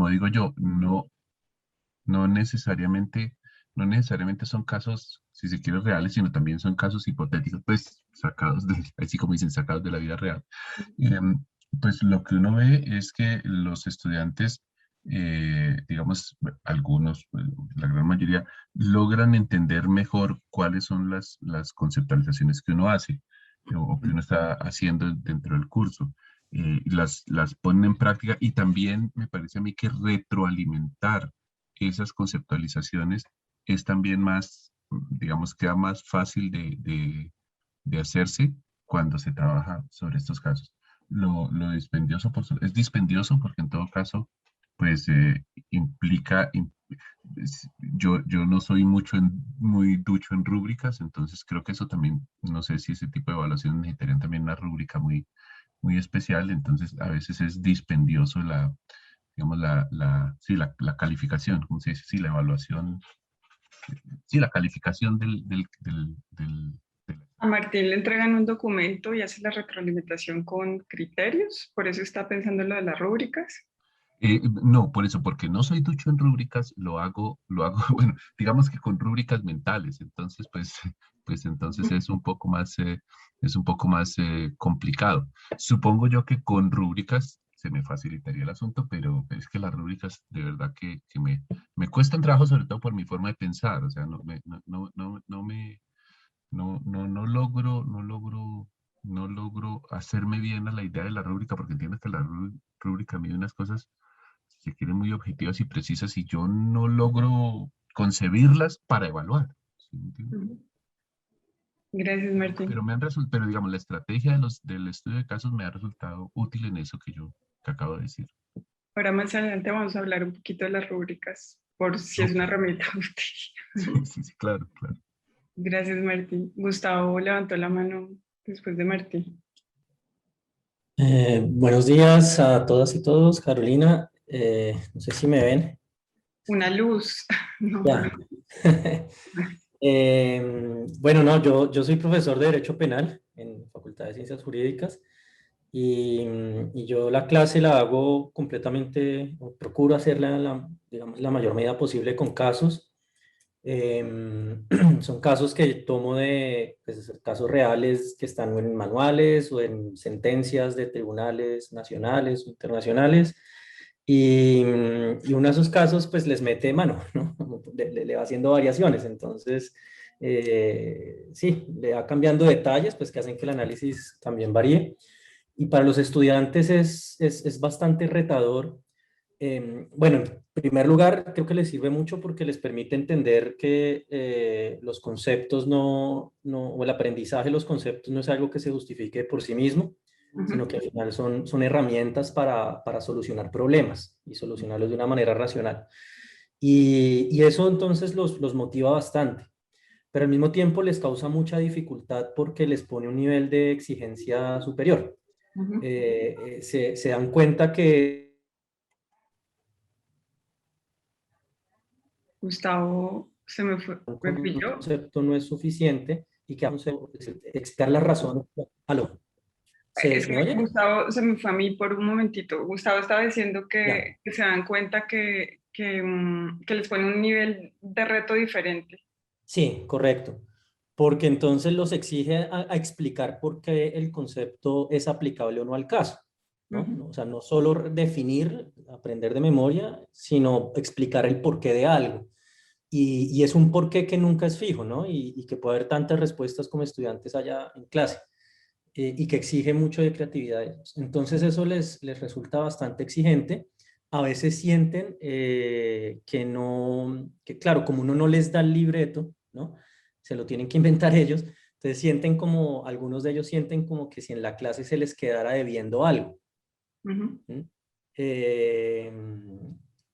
como digo yo, no necesariamente, no necesariamente son casos, si se quiere, reales, sino también son casos hipotéticos, pues sacados de, así como dicen, sacados de la vida real. Em, pues lo que uno ve es que los estudiantes, digamos, algunos, la gran mayoría, logran entender mejor cuáles son las conceptualizaciones que uno hace o que uno está haciendo dentro del curso. Las ponen en práctica y también me parece a mí que retroalimentar esas conceptualizaciones es también más, digamos, queda más fácil de hacerse cuando se trabaja sobre estos casos. Lo dispendioso, es dispendioso porque en todo caso, pues implica, yo no soy muy ducho en rúbricas, entonces creo que eso también, no sé si ese tipo de evaluaciones necesitarían también una rúbrica muy especial, entonces a veces es dispendioso digamos, sí, la calificación, ¿cómo se dice? Sí, la evaluación, sí, la calificación del A Martín le entregan un documento y hace la retroalimentación con criterios, por eso está pensando en lo de las rúbricas. no, por eso, porque no soy ducho en rúbricas, bueno, digamos que con rúbricas mentales, entonces, pues, pues entonces es un poco más complicado. Supongo yo que con rúbricas se me facilitaría el asunto, pero es que las rúbricas de verdad que me cuestan trabajo, sobre todo por mi forma de pensar, o sea, no logro hacerme bien a la idea de la rúbrica, porque entiendo que la rúbrica mide unas cosas se quieren muy objetivas y precisas y yo no logro concebirlas para evaluar. ¿Sí me entiende? Ujú. Gracias, Pero Martín. pero digamos, la estrategia del estudio de casos me ha resultado útil en eso que acabo de decir. Ahora más adelante vamos a hablar un poquito de las rúbricas, por si es Ok, una herramienta sí, útil. sí, sí, claro, claro. Gracias, Martín. Gustavo levantó la mano después de Martín. Buenos días a todas y todos. Carolina, no sé si me ven. Una luz. No, no. Ya. Bueno, no, yo soy profesor de Derecho Penal en Facultad de Ciencias Jurídicas y yo la clase la hago completamente, o procuro hacerla, digamos, la mayor medida posible con casos. Son casos que tomo de pues, casos reales que están en manuales o en sentencias de tribunales nacionales o internacionales. Y uno de esos casos pues les mete mano, ¿no? Le va haciendo variaciones. Entonces, sí, le va cambiando detalles pues que hacen que el análisis también varíe. Y para los estudiantes es bastante retador. Bueno, en primer lugar, creo que les sirve mucho porque les permite entender que los conceptos o el aprendizaje de los conceptos no es algo que se justifique por sí mismo, sino que al final son herramientas para solucionar problemas y solucionarlos de una manera racional. Y eso entonces los motiva bastante, pero al mismo tiempo les causa mucha dificultad porque les pone un nivel de exigencia superior. Ujú. Se dan cuenta que Gustavo se me fue, un me pilló. concepto no es suficiente y que explicar las razones. ¿Aló? Es ¿Me que oye? Gustavo se me fue a mí por un momentito. Gustavo estaba diciendo Ya. que se dan cuenta que les pone un nivel de reto diferente. Sí, correcto. Porque entonces los exige a explicar por qué el concepto es aplicable o no al caso, ¿no? Ujú. O sea, no solo definir, aprender de memoria, sino explicar el porqué de algo. Y es un porqué que nunca es fijo, ¿no? Y que puede haber tantas respuestas como estudiantes allá en clase. Y que exige mucho de creatividad de ellos. Entonces eso les resulta bastante exigente. A veces sienten que no, que claro, como uno no les da el libreto, ¿no? Se lo tienen que inventar ellos. Entonces sienten como, algunos de ellos sienten como que si en la clase se les quedara debiendo algo. Ujú. ¿Mm? Eh,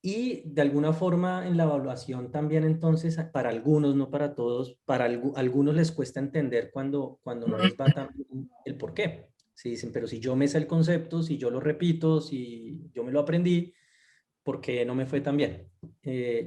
y de alguna forma en la evaluación también entonces, para algunos, no para todos, para algunos les cuesta entender cuando no les va tan bien el por qué. Si dicen, pero si yo me sé el concepto, si yo lo repito, si yo me lo aprendí, ¿por qué no me fue tan bien?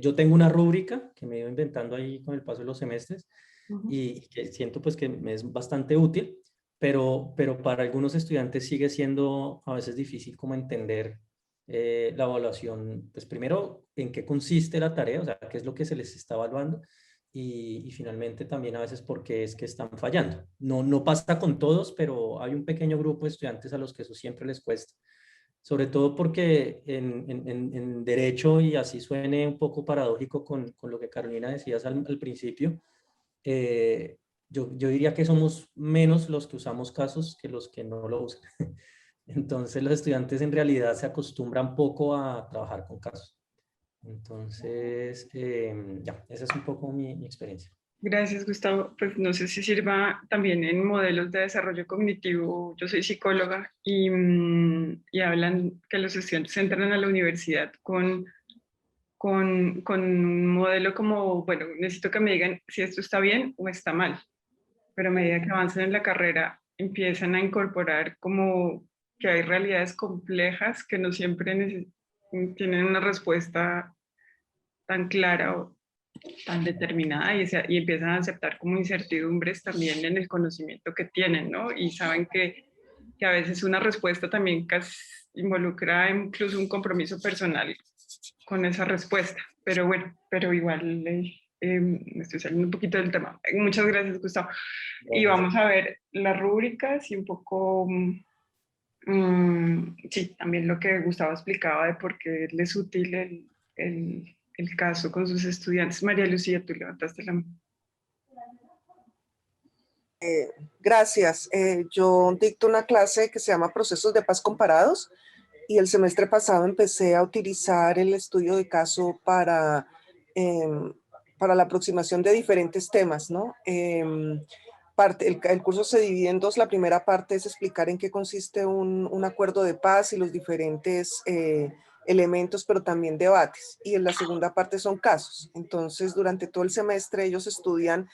Yo tengo una rúbrica que me he ido inventando ahí con el paso de los semestres Ujú. y que siento pues que me es bastante útil, pero para algunos estudiantes sigue siendo a veces difícil como entender la evaluación, pues primero, en qué consiste la tarea, o sea, qué es lo que se les está evaluando, y finalmente también a veces por qué es que están fallando. No pasa con todos, pero hay un pequeño grupo de estudiantes a los que eso siempre les cuesta. Sobre todo porque en derecho, y así suene un poco paradójico con lo que Carolina decías al principio, eh, yo diría que somos menos los que usamos casos que los que no lo usan. Entonces los estudiantes en realidad se acostumbran poco a trabajar con casos. Entonces, ya, esa es un poco mi experiencia. Gracias, Gustavo. Pues no sé si sirva también en modelos de desarrollo cognitivo. Yo soy psicóloga y hablan que los estudiantes entran a la universidad con un modelo como, bueno, necesito que me digan si esto está bien o está mal. Pero a medida que avanzan en la carrera, empiezan a incorporar como que hay realidades complejas que no siempre tienen una respuesta tan clara o tan determinada y empiezan a aceptar como incertidumbres también en el conocimiento que tienen, ¿no? Y saben que a veces una respuesta también casi involucra incluso un compromiso personal con esa respuesta. Pero bueno, pero igual me estoy saliendo un poquito del tema. Muchas gracias, Gustavo. Y Gracias. vamos a ver las rúbricas y un poco, sí, también lo que Gustavo explicaba de por qué les es útil el caso con sus estudiantes. María Lucía, tú levantaste la mano. Gracias. Yo dicto una clase que se llama Procesos de Paz Comparados y el semestre pasado empecé a utilizar el estudio de caso para la aproximación de diferentes temas, ¿no? El curso se divide en dos. La primera parte es explicar en qué consiste un acuerdo de paz y los diferentes elementos, pero también debates. Y en la segunda parte son casos. Entonces, durante todo el semestre ellos estudian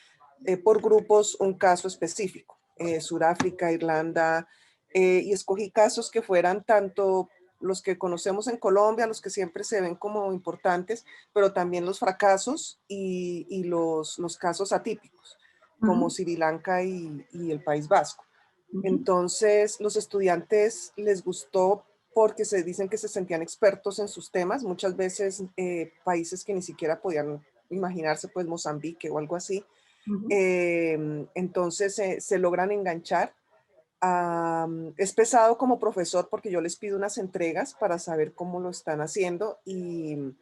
por grupos un caso específico, Sudáfrica, Irlanda, y escogí casos que fueran tanto los que conocemos en Colombia, los que siempre se ven como importantes, pero también los fracasos y los casos atípicos, como Sri Lanka y el País Vasco. Entonces, los estudiantes les gustó porque se dicen que se sentían expertos en sus temas, muchas veces países que ni siquiera podían imaginarse, pues Mozambique o algo así. Entonces se logran enganchar. Es pesado como profesor porque yo les pido unas entregas para saber cómo lo están haciendo y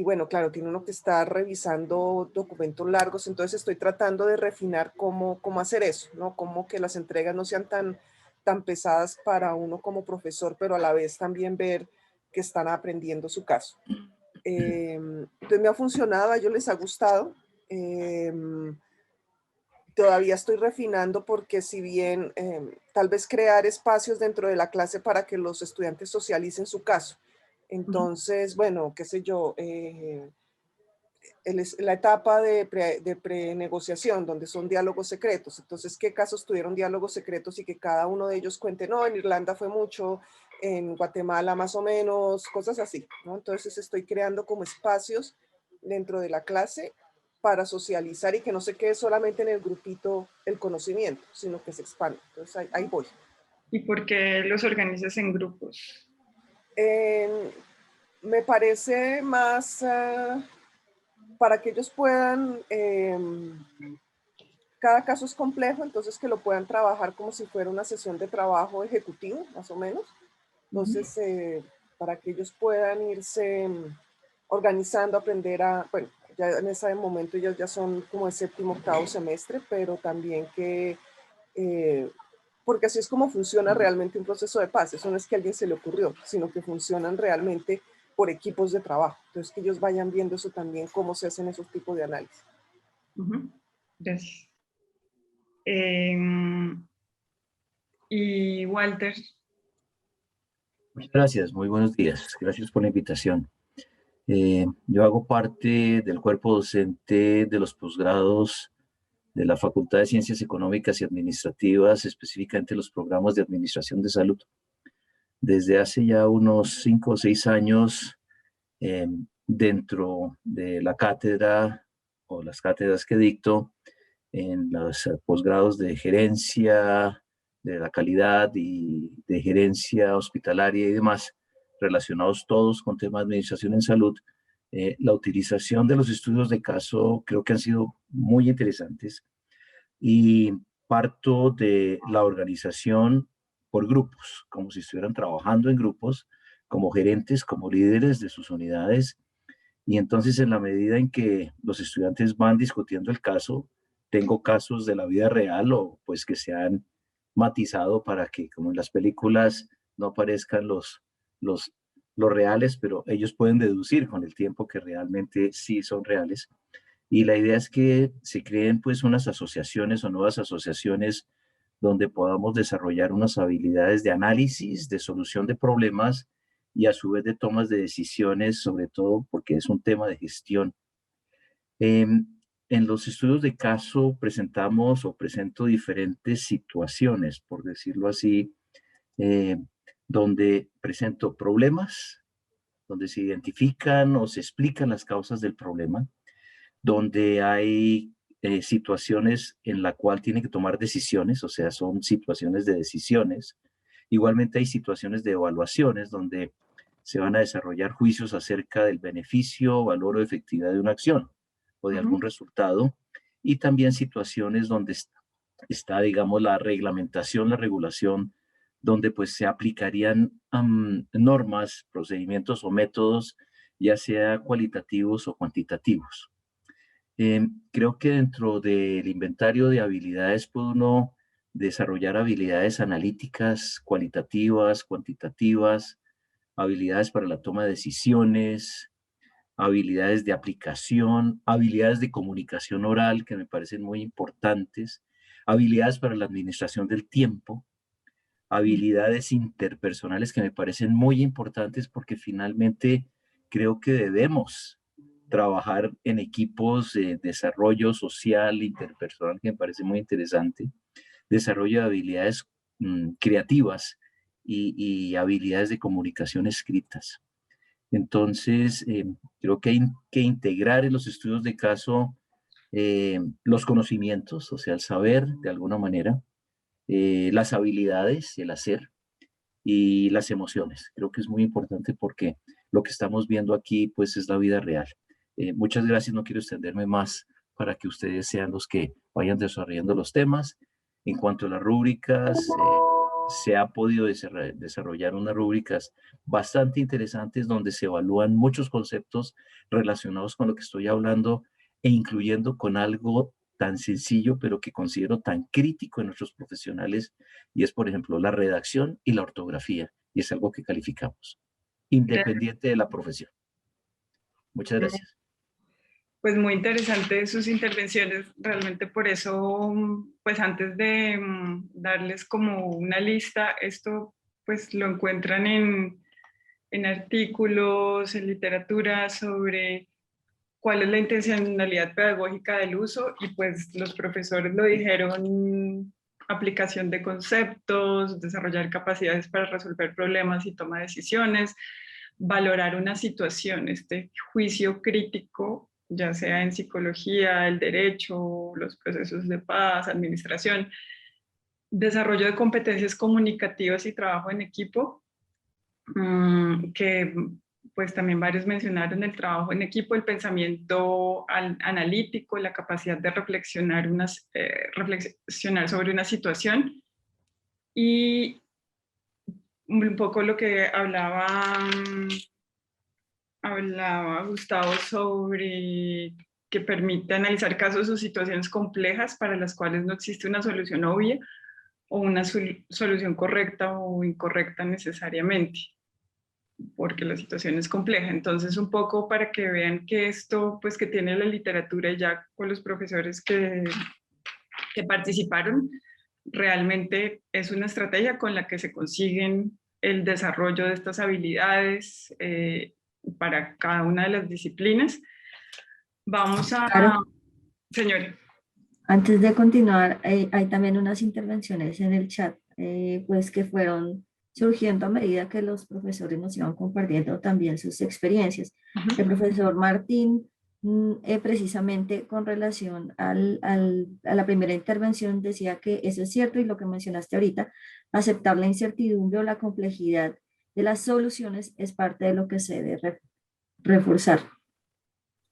bueno, claro, tiene uno que estar revisando documentos largos, entonces estoy tratando de refinar cómo hacer eso, ¿no? Cómo que las entregas no sean tan pesadas para uno como profesor, pero a la vez también ver que están aprendiendo su caso. Entonces me ha funcionado, a ellos les ha gustado. Todavía estoy refinando porque si bien tal vez crear espacios dentro de la clase para que los estudiantes socialicen su caso. Entonces, bueno, qué sé yo, la etapa de prenegociación, donde son diálogos secretos. Entonces, ¿qué casos tuvieron diálogos secretos y que cada uno de ellos cuente? No, en Irlanda fue mucho, en Guatemala más o menos, cosas así, ¿no? Entonces, estoy creando como espacios dentro de la clase para socializar y que no se quede solamente en el grupito el conocimiento, sino que se expande. Entonces, ahí voy. ¿Y por qué los organizas en grupos? Me parece más para que ellos puedan, cada caso es complejo, entonces que lo puedan trabajar como si fuera una sesión de trabajo ejecutivo, más o menos. Entonces, para que ellos puedan irse organizando, aprender a, bueno, ya en ese momento ellos ya son como el séptimo, octavo semestre, pero también que, porque así es como funciona realmente un proceso de paz. Eso no es que a alguien se le ocurrió, sino que funcionan realmente por equipos de trabajo. Entonces, que ellos vayan viendo eso también, cómo se hacen esos tipos de análisis. Gracias. Y Walter. Muchas gracias, muy buenos días. Gracias por la invitación. Yo hago parte del cuerpo docente de los posgrados de la Facultad de Ciencias Económicas y Administrativas, específicamente los programas de Administración de Salud. Desde hace ya unos 5 o 6 años, dentro de la cátedra o las cátedras que dicto, en los posgrados de gerencia, de la calidad y de gerencia hospitalaria y demás, relacionados todos con temas de administración en salud, la utilización de los estudios de caso creo que han sido muy interesantes y parto de la organización por grupos, como si estuvieran trabajando en grupos, como gerentes, como líderes de sus unidades. Y entonces en la medida en que los estudiantes van discutiendo el caso, tengo casos de la vida real o pues que se han matizado para que como en las películas no aparezcan los, los reales, pero ellos pueden deducir con el tiempo que realmente sí son reales. Y la idea es que se creen pues unas asociaciones o nuevas asociaciones donde podamos desarrollar unas habilidades de análisis, de solución de problemas y a su vez de tomas de decisiones, sobre todo porque es un tema de gestión. En los estudios de caso presentamos o presento diferentes situaciones, por decirlo así, eh, donde presento problemas, donde se identifican o se explican las causas del problema, donde hay situaciones en la cual tienen que tomar decisiones, o sea, son situaciones de decisiones. Igualmente hay situaciones de evaluaciones donde se van a desarrollar juicios acerca del beneficio, valor o efectividad de una acción o de algún resultado. Y también situaciones donde está, digamos, la reglamentación, la regulación, donde pues se aplicarían normas, procedimientos o métodos, ya sea cualitativos o cuantitativos. Creo que dentro del inventario de habilidades puede uno desarrollar habilidades analíticas, cualitativas, cuantitativas, habilidades para la toma de decisiones, habilidades de aplicación, habilidades de comunicación oral que me parecen muy importantes, habilidades para la administración del tiempo, habilidades interpersonales que me parecen muy importantes porque finalmente creo que debemos trabajar en equipos de desarrollo social, interpersonal, que me parece muy interesante, desarrollo de habilidades creativas y habilidades de comunicación escritas. Entonces, creo que hay que integrar en los estudios de caso los conocimientos, o sea, el saber de alguna manera, las habilidades, el hacer y las emociones. Creo que es muy importante porque lo que estamos viendo aquí pues es la vida real. Muchas gracias, no quiero extenderme más para que ustedes sean los que vayan desarrollando los temas. En cuanto a las rúbricas, se ha podido desarrollar unas rúbricas bastante interesantes donde se evalúan muchos conceptos relacionados con lo que estoy hablando e incluyendo con algo tan sencillo, pero que considero tan crítico en nuestros profesionales, y es, por ejemplo, la redacción y la ortografía, y es algo que calificamos, independiente de la profesión. Muchas gracias. Pues muy interesante sus intervenciones, realmente por eso, pues antes de darles como una lista, esto pues lo encuentran en artículos, en literatura sobre cuál es la intencionalidad pedagógica del uso y pues los profesores lo dijeron, aplicación de conceptos, desarrollar capacidades para resolver problemas y toma de decisiones, valorar una situación, este juicio crítico, ya sea en psicología, el derecho, los procesos de paz, administración, desarrollo de competencias comunicativas y trabajo en equipo, que pues también varios mencionaron el trabajo en equipo, el pensamiento analítico, la capacidad de reflexionar sobre una situación y un poco lo que hablaba Gustavo sobre que permite analizar casos o situaciones complejas para las cuales no existe una solución obvia o una solución correcta o incorrecta necesariamente, porque la situación es compleja. Entonces, un poco para que vean que esto, pues que tiene la literatura ya con los profesores que participaron, realmente es una estrategia con la que se consiguen el desarrollo de estas habilidades para cada una de las disciplinas. Vamos a... Claro. Señor. Antes de continuar, hay también unas intervenciones en el chat, pues que fueron surgiendo a medida que los profesores nos iban compartiendo también sus experiencias. El profesor Martín, precisamente con relación a la primera intervención, decía que eso es cierto y lo que mencionaste ahorita, aceptar la incertidumbre o la complejidad de las soluciones es parte de lo que se debe reforzar.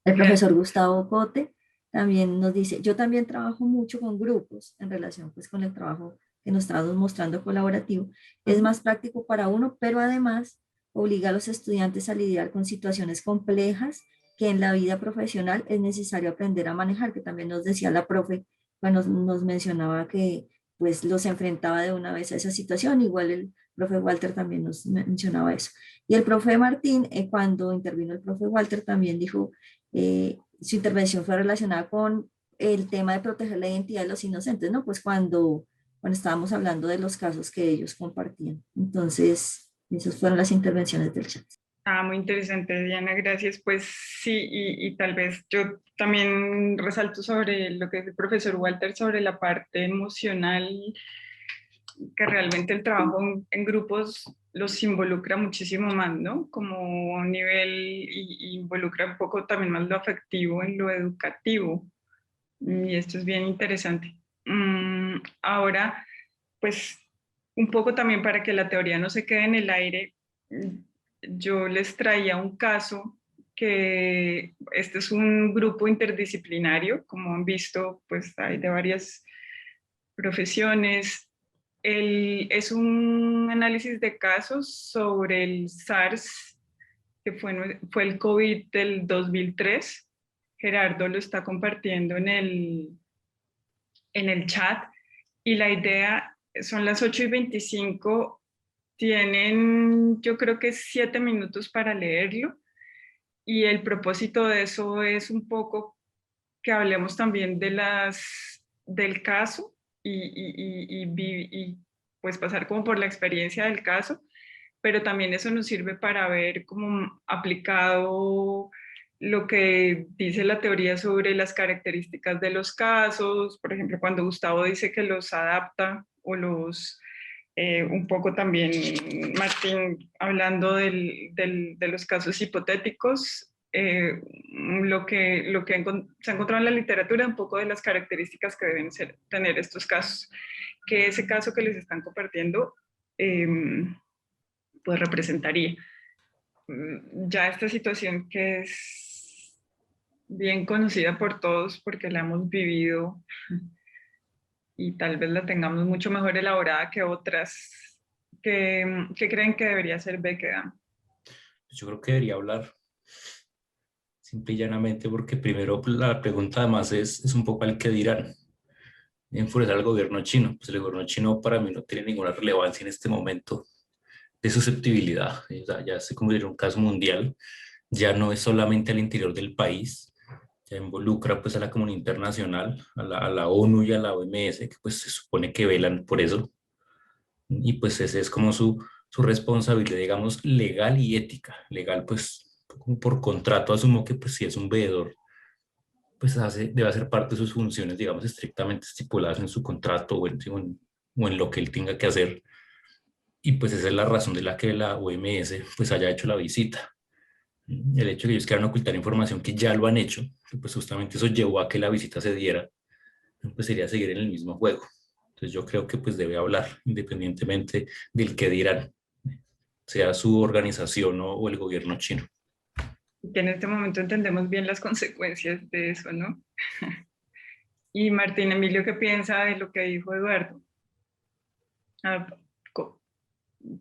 El profesor Gustavo Cote también nos dice, yo también trabajo mucho con grupos en relación pues con el trabajo que nos estamos mostrando colaborativo. Es más práctico para uno, pero además obliga a los estudiantes a lidiar con situaciones complejas que en la vida profesional es necesario aprender a manejar, que también nos decía la profe, cuando nos mencionaba que pues los enfrentaba de una vez a esa situación, igual el profe Walter también nos mencionaba eso. Y el profe Martín, cuando intervino el profe Walter, también dijo, su intervención fue relacionada con el tema de proteger la identidad de los inocentes, ¿no? Pues cuando estábamos hablando de los casos que ellos compartían. Entonces, esas fueron las intervenciones del chat. Muy interesante, Diana, gracias. Pues sí, y tal vez yo también resalto sobre lo que dice el profesor Walter sobre la parte emocional, que realmente el trabajo en grupos los involucra muchísimo más, ¿no? Como a nivel, y involucra un poco también más lo afectivo en lo educativo. Y esto es bien interesante. Ahora, pues un poco también para que la teoría no se quede en el aire, yo les traía un caso que este es un grupo interdisciplinario, como han visto, pues hay de varias profesiones. Es un análisis de casos sobre el SARS, que fue el COVID del 2003. Gerardo lo está compartiendo en el chat, y la idea, son las 8:25, tienen yo creo que 7 minutos para leerlo, y el propósito de eso es un poco que hablemos también del caso y pues pasar como por la experiencia del caso, pero también eso nos sirve para ver cómo aplicado lo que dice la teoría sobre las características de los casos. Por ejemplo, cuando Gustavo dice que los adapta o un poco también Martín hablando de los casos hipotéticos, lo que se ha encontrado en la literatura, un poco de las características que deben tener estos casos, que ese caso que les están compartiendo pues representaría. Ya esta situación que es bien conocida por todos porque la hemos vivido y tal vez la tengamos mucho mejor elaborada que otras, que creen que debería ser Bequedam. Yo creo que debería hablar simple y llanamente porque primero la pregunta además es un poco al que dirán. Enfurecer al gobierno chino. Pues el gobierno chino para mí no tiene ninguna relevancia en este momento de susceptibilidad. O sea, ya se convirtió en un caso mundial, ya no es solamente al interior del país, ya involucra pues a la comunidad internacional, a la ONU y a la OMS, que pues se supone que velan por eso. Y pues ese es como su responsabilidad, digamos, legal y ética. Legal pues por contrato asumo que pues si es un veedor, pues debe hacer parte de sus funciones, digamos, estrictamente estipuladas en su contrato o en lo que él tenga que hacer. Y pues esa es la razón de la que la OMS pues haya hecho la visita. El hecho de que ellos quieran ocultar información que ya lo han hecho, pues justamente eso llevó a que la visita se diera, pues sería seguir en el mismo juego. Entonces yo creo que pues debe hablar independientemente del que dirán, sea su organización o el gobierno chino. Que en este momento entendemos bien las consecuencias de eso, ¿no? Y Martín Emilio, ¿qué piensa de lo que dijo Eduardo?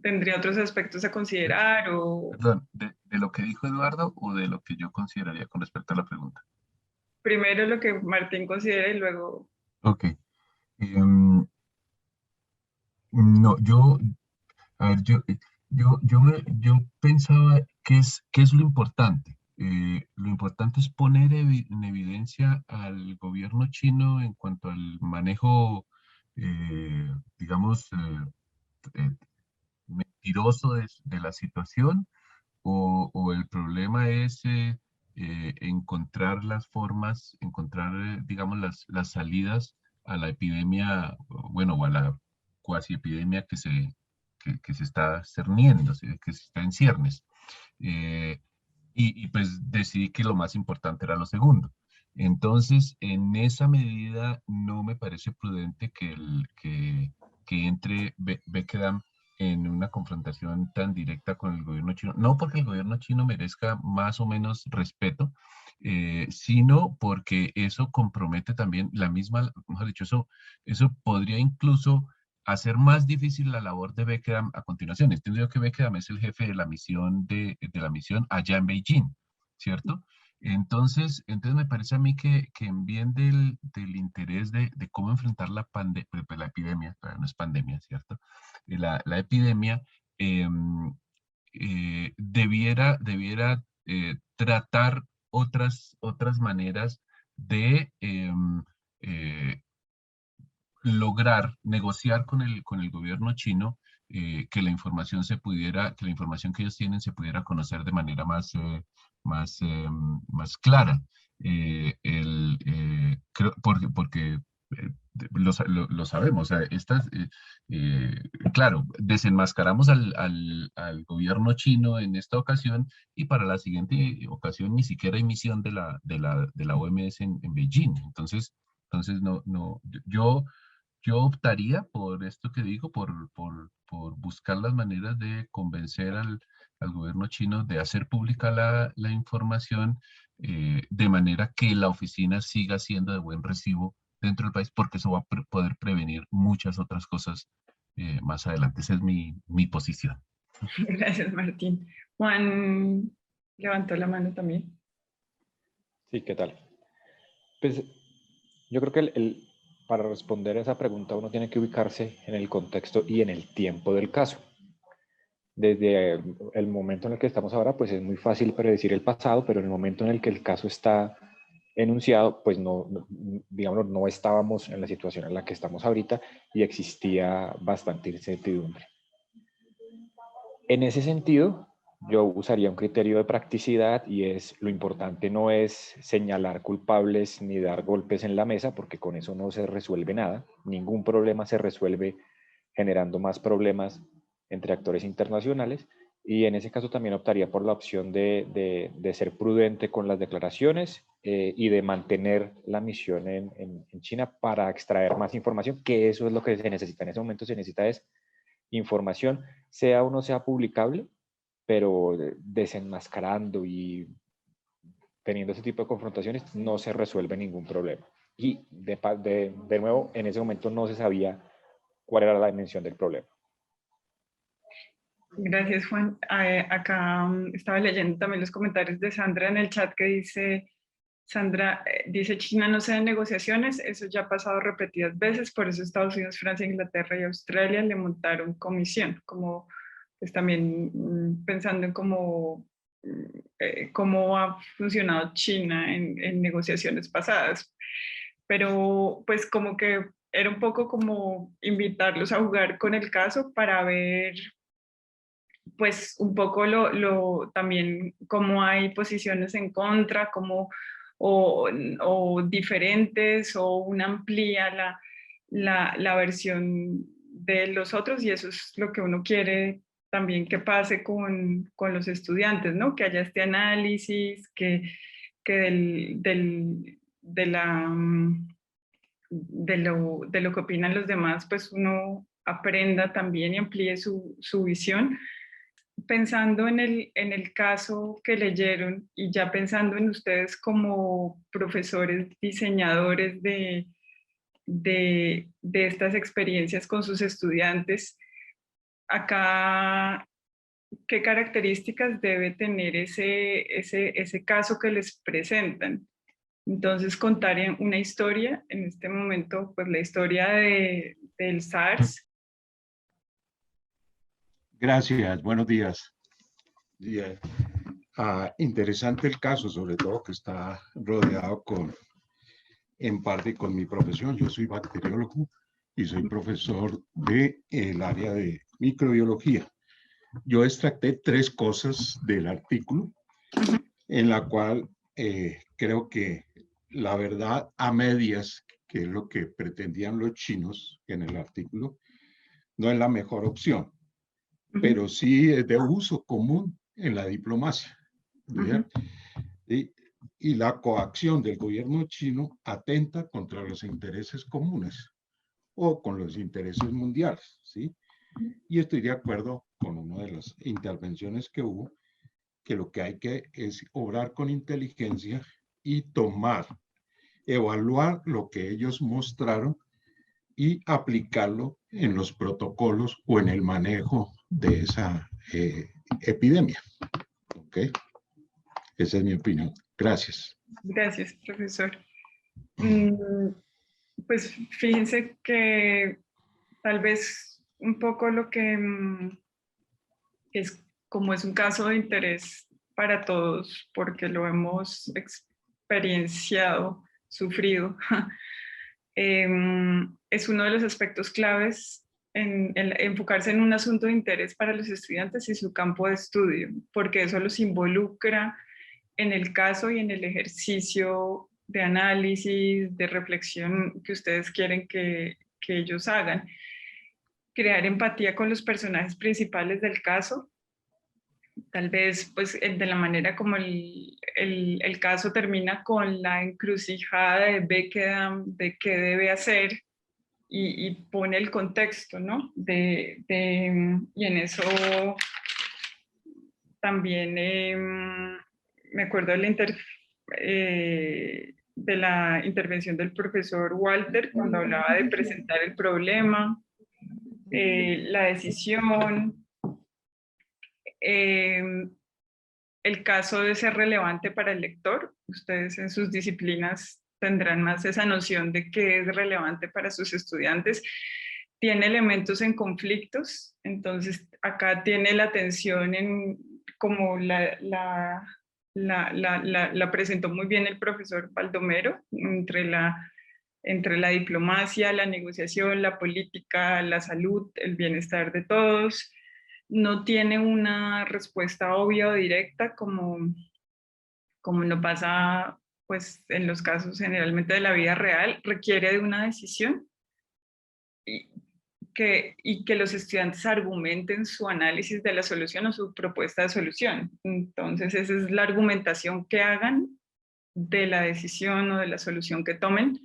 ¿Tendría otros aspectos a considerar o...? Perdón, ¿de lo que dijo Eduardo o de lo que yo consideraría con respecto a la pregunta? Primero lo que Martín considera y luego... Ok. No, a ver, yo pensaba qué es lo importante. Lo importante es poner en evidencia al gobierno chino en cuanto al manejo, digamos, mentiroso de la situación, o el problema es encontrar las formas, encontrar, digamos, las salidas a la epidemia, bueno, o a la cuasi epidemia que se está cerniendo, ¿sí? Que se está en ciernes. Eh, pues decidí que lo más importante era lo segundo. Entonces, en esa medida, no me parece prudente que entre Bequedam en una confrontación tan directa con el gobierno chino, no porque el gobierno chino merezca más o menos respeto, sino porque eso compromete también la misma, mejor dicho, eso podría incluso hacer más difícil la labor de Beckham a continuación. Entiendo yo que Beckham es el jefe de la misión, de la misión allá en Beijing, ¿cierto? Entonces me parece a mí que en bien del interés de cómo enfrentar la epidemia, todavía no es pandemia, ¿cierto? La epidemia debiera tratar otras maneras de lograr negociar con el gobierno chino, que la información que la información que ellos tienen se pudiera conocer de manera más clara. Porque lo sabemos, o sea, claro, desenmascaramos al gobierno chino en esta ocasión, y para la siguiente ocasión ni siquiera hay misión de la OMS en Beijing. Entonces yo optaría por esto que digo, por buscar las maneras de convencer al gobierno chino de hacer pública la información, de manera que la oficina siga siendo de buen recibo dentro del país, porque eso va a poder prevenir muchas otras cosas más adelante. Esa es mi posición. Gracias, Martín. Juan levantó la mano también. Sí, ¿qué tal? Pues yo creo que para responder a esa pregunta uno tiene que ubicarse en el contexto y en el tiempo del caso. Desde el momento en el que estamos ahora, pues es muy fácil predecir el pasado, pero en el momento en el que el caso está enunciado, pues digamos, no estábamos en la situación en la que estamos ahorita y existía bastante incertidumbre. En ese sentido, yo usaría un criterio de practicidad, y es: lo importante no es señalar culpables ni dar golpes en la mesa, porque con eso no se resuelve nada. Ningún problema se resuelve generando más problemas entre actores internacionales, y en ese caso también optaría por la opción de ser prudente con las declaraciones, y de mantener la misión en China para extraer más información, que eso es lo que se necesita. En ese momento se necesita es información, sea o no sea publicable, pero desenmascarando y teniendo ese tipo de confrontaciones no se resuelve ningún problema. Y de nuevo, en ese momento no se sabía cuál era la dimensión del problema. Gracias, Juan. Acá estaba leyendo también los comentarios de Sandra en el chat, que dice: Sandra dice: China no cede en negociaciones, eso ya ha pasado repetidas veces, por eso Estados Unidos, Francia, Inglaterra y Australia le montaron comisión, como pues también pensando en cómo ha funcionado China en negociaciones pasadas. Pero pues como que era un poco como invitarlos a jugar con el caso para ver pues un poco también cómo hay posiciones en contra, o diferentes, o una amplía la versión de los otros, y eso es lo que uno quiere también que pase con los estudiantes, ¿no? Que haya este análisis, que de lo que opinan los demás, pues uno aprenda también y amplíe su visión. Pensando en el caso que leyeron, y ya pensando en ustedes como profesores, diseñadores de estas experiencias con sus estudiantes, acá, ¿qué características debe tener ese caso que les presentan? Entonces, contar una historia, en este momento, pues la historia del SARS. Gracias, buenos días. Interesante el caso, sobre todo que está rodeado en parte con mi profesión. Yo soy bacteriólogo y soy profesor del área de microbiología. Yo extracté 3 cosas del artículo, en la cual creo que la verdad a medias, que es lo que pretendían los chinos en el artículo, no es la mejor opción, pero sí es de uso común en la diplomacia. Y la coacción del gobierno chino atenta contra los intereses comunes o con los intereses mundiales, ¿sí? Y estoy de acuerdo con una de las intervenciones que hubo, que lo que hay que es obrar con inteligencia y tomar, evaluar lo que ellos mostraron y aplicarlo en los protocolos o en el manejo de esa epidemia. ¿Ok? Esa es mi opinión. Gracias. Gracias, profesor. Pues fíjense que tal vez un poco lo que es, como es un caso de interés para todos, porque lo hemos experienciado, sufrido, es uno de los aspectos claves en enfocarse en un asunto de interés para los estudiantes y su campo de estudio, porque eso los involucra en el caso y en el ejercicio de análisis, de reflexión que ustedes quieren que ellos hagan. Crear empatía con los personajes principales del caso, tal vez pues de la manera como el caso termina con la encrucijada de Beckham, de qué debe hacer, y pone el contexto, ¿no? Y en eso también me acuerdo de la intervención del profesor Walter cuando hablaba de presentar el problema, la decisión, el caso de ser relevante para el lector. Ustedes en sus disciplinas tendrán más esa noción de qué es relevante para sus estudiantes. Tiene elementos en conflictos, entonces acá tiene la tensión en como la presentó muy bien el profesor Baldomero, entre la diplomacia, la negociación, la política, la salud, el bienestar de todos. No tiene una respuesta obvia o directa como no pasa pues, en los casos generalmente de la vida real, requiere de una decisión y que los estudiantes argumenten su análisis de la solución o su propuesta de solución. Entonces esa es la argumentación que hagan de la decisión o de la solución que tomen,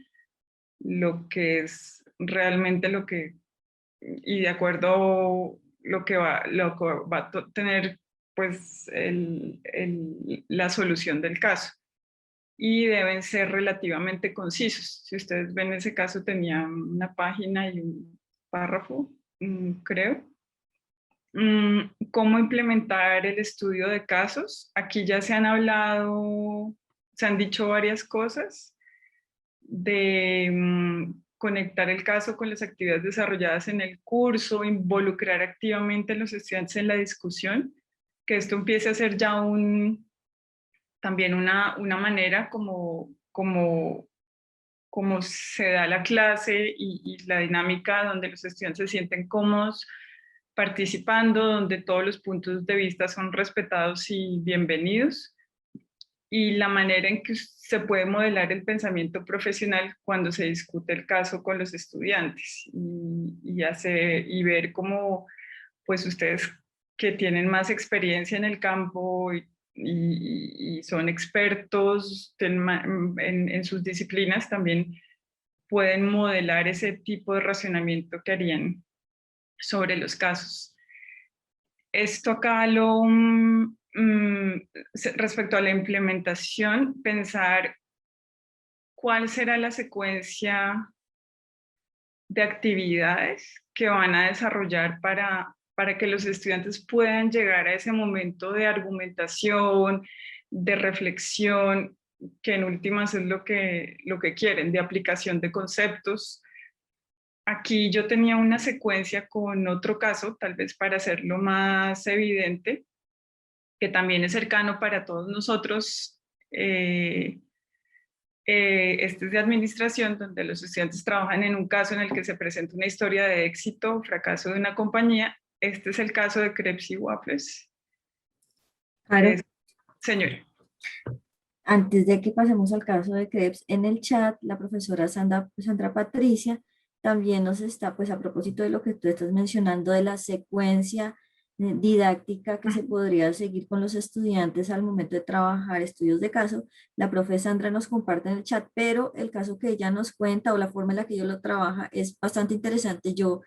lo que es realmente lo que, y de acuerdo lo que va a tener pues la solución del caso. Y deben ser relativamente concisos. Si ustedes ven, ese caso tenía una página y un párrafo, creo. ¿Cómo implementar el estudio de casos? Aquí ya se han dicho varias cosas de conectar el caso con las actividades desarrolladas en el curso, involucrar activamente a los estudiantes en la discusión, que esto empiece a ser ya también una manera como se da la clase y la dinámica donde los estudiantes se sienten cómodos participando, donde todos los puntos de vista son respetados y bienvenidos, y la manera en que se puede modelar el pensamiento profesional cuando se discute el caso con los estudiantes y ver cómo pues ustedes que tienen más experiencia en el campo y son expertos en sus disciplinas, también pueden modelar ese tipo de razonamiento que harían sobre los casos. Esto acá respecto a la implementación, pensar cuál será la secuencia de actividades que van a desarrollar para que los estudiantes puedan llegar a ese momento de argumentación, de reflexión, que en últimas es lo que quieren, de aplicación de conceptos. Aquí yo tenía una secuencia con otro caso, tal vez para hacerlo más evidente, que también es cercano para todos nosotros. Este es de administración, donde los estudiantes trabajan en un caso en el que se presenta una historia de éxito o fracaso de una compañía. Este es el caso de Crepes y Waffles. Claro. Señora. Antes de que pasemos al caso de Crepes, en el chat, la profesora Sandra Patricia también nos está, pues a propósito de lo que tú estás mencionando, de la secuencia didáctica que se podría seguir con los estudiantes al momento de trabajar estudios de caso. La profe Sandra nos comparte en el chat, pero el caso que ella nos cuenta o la forma en la que ella lo trabaja es bastante interesante. Yo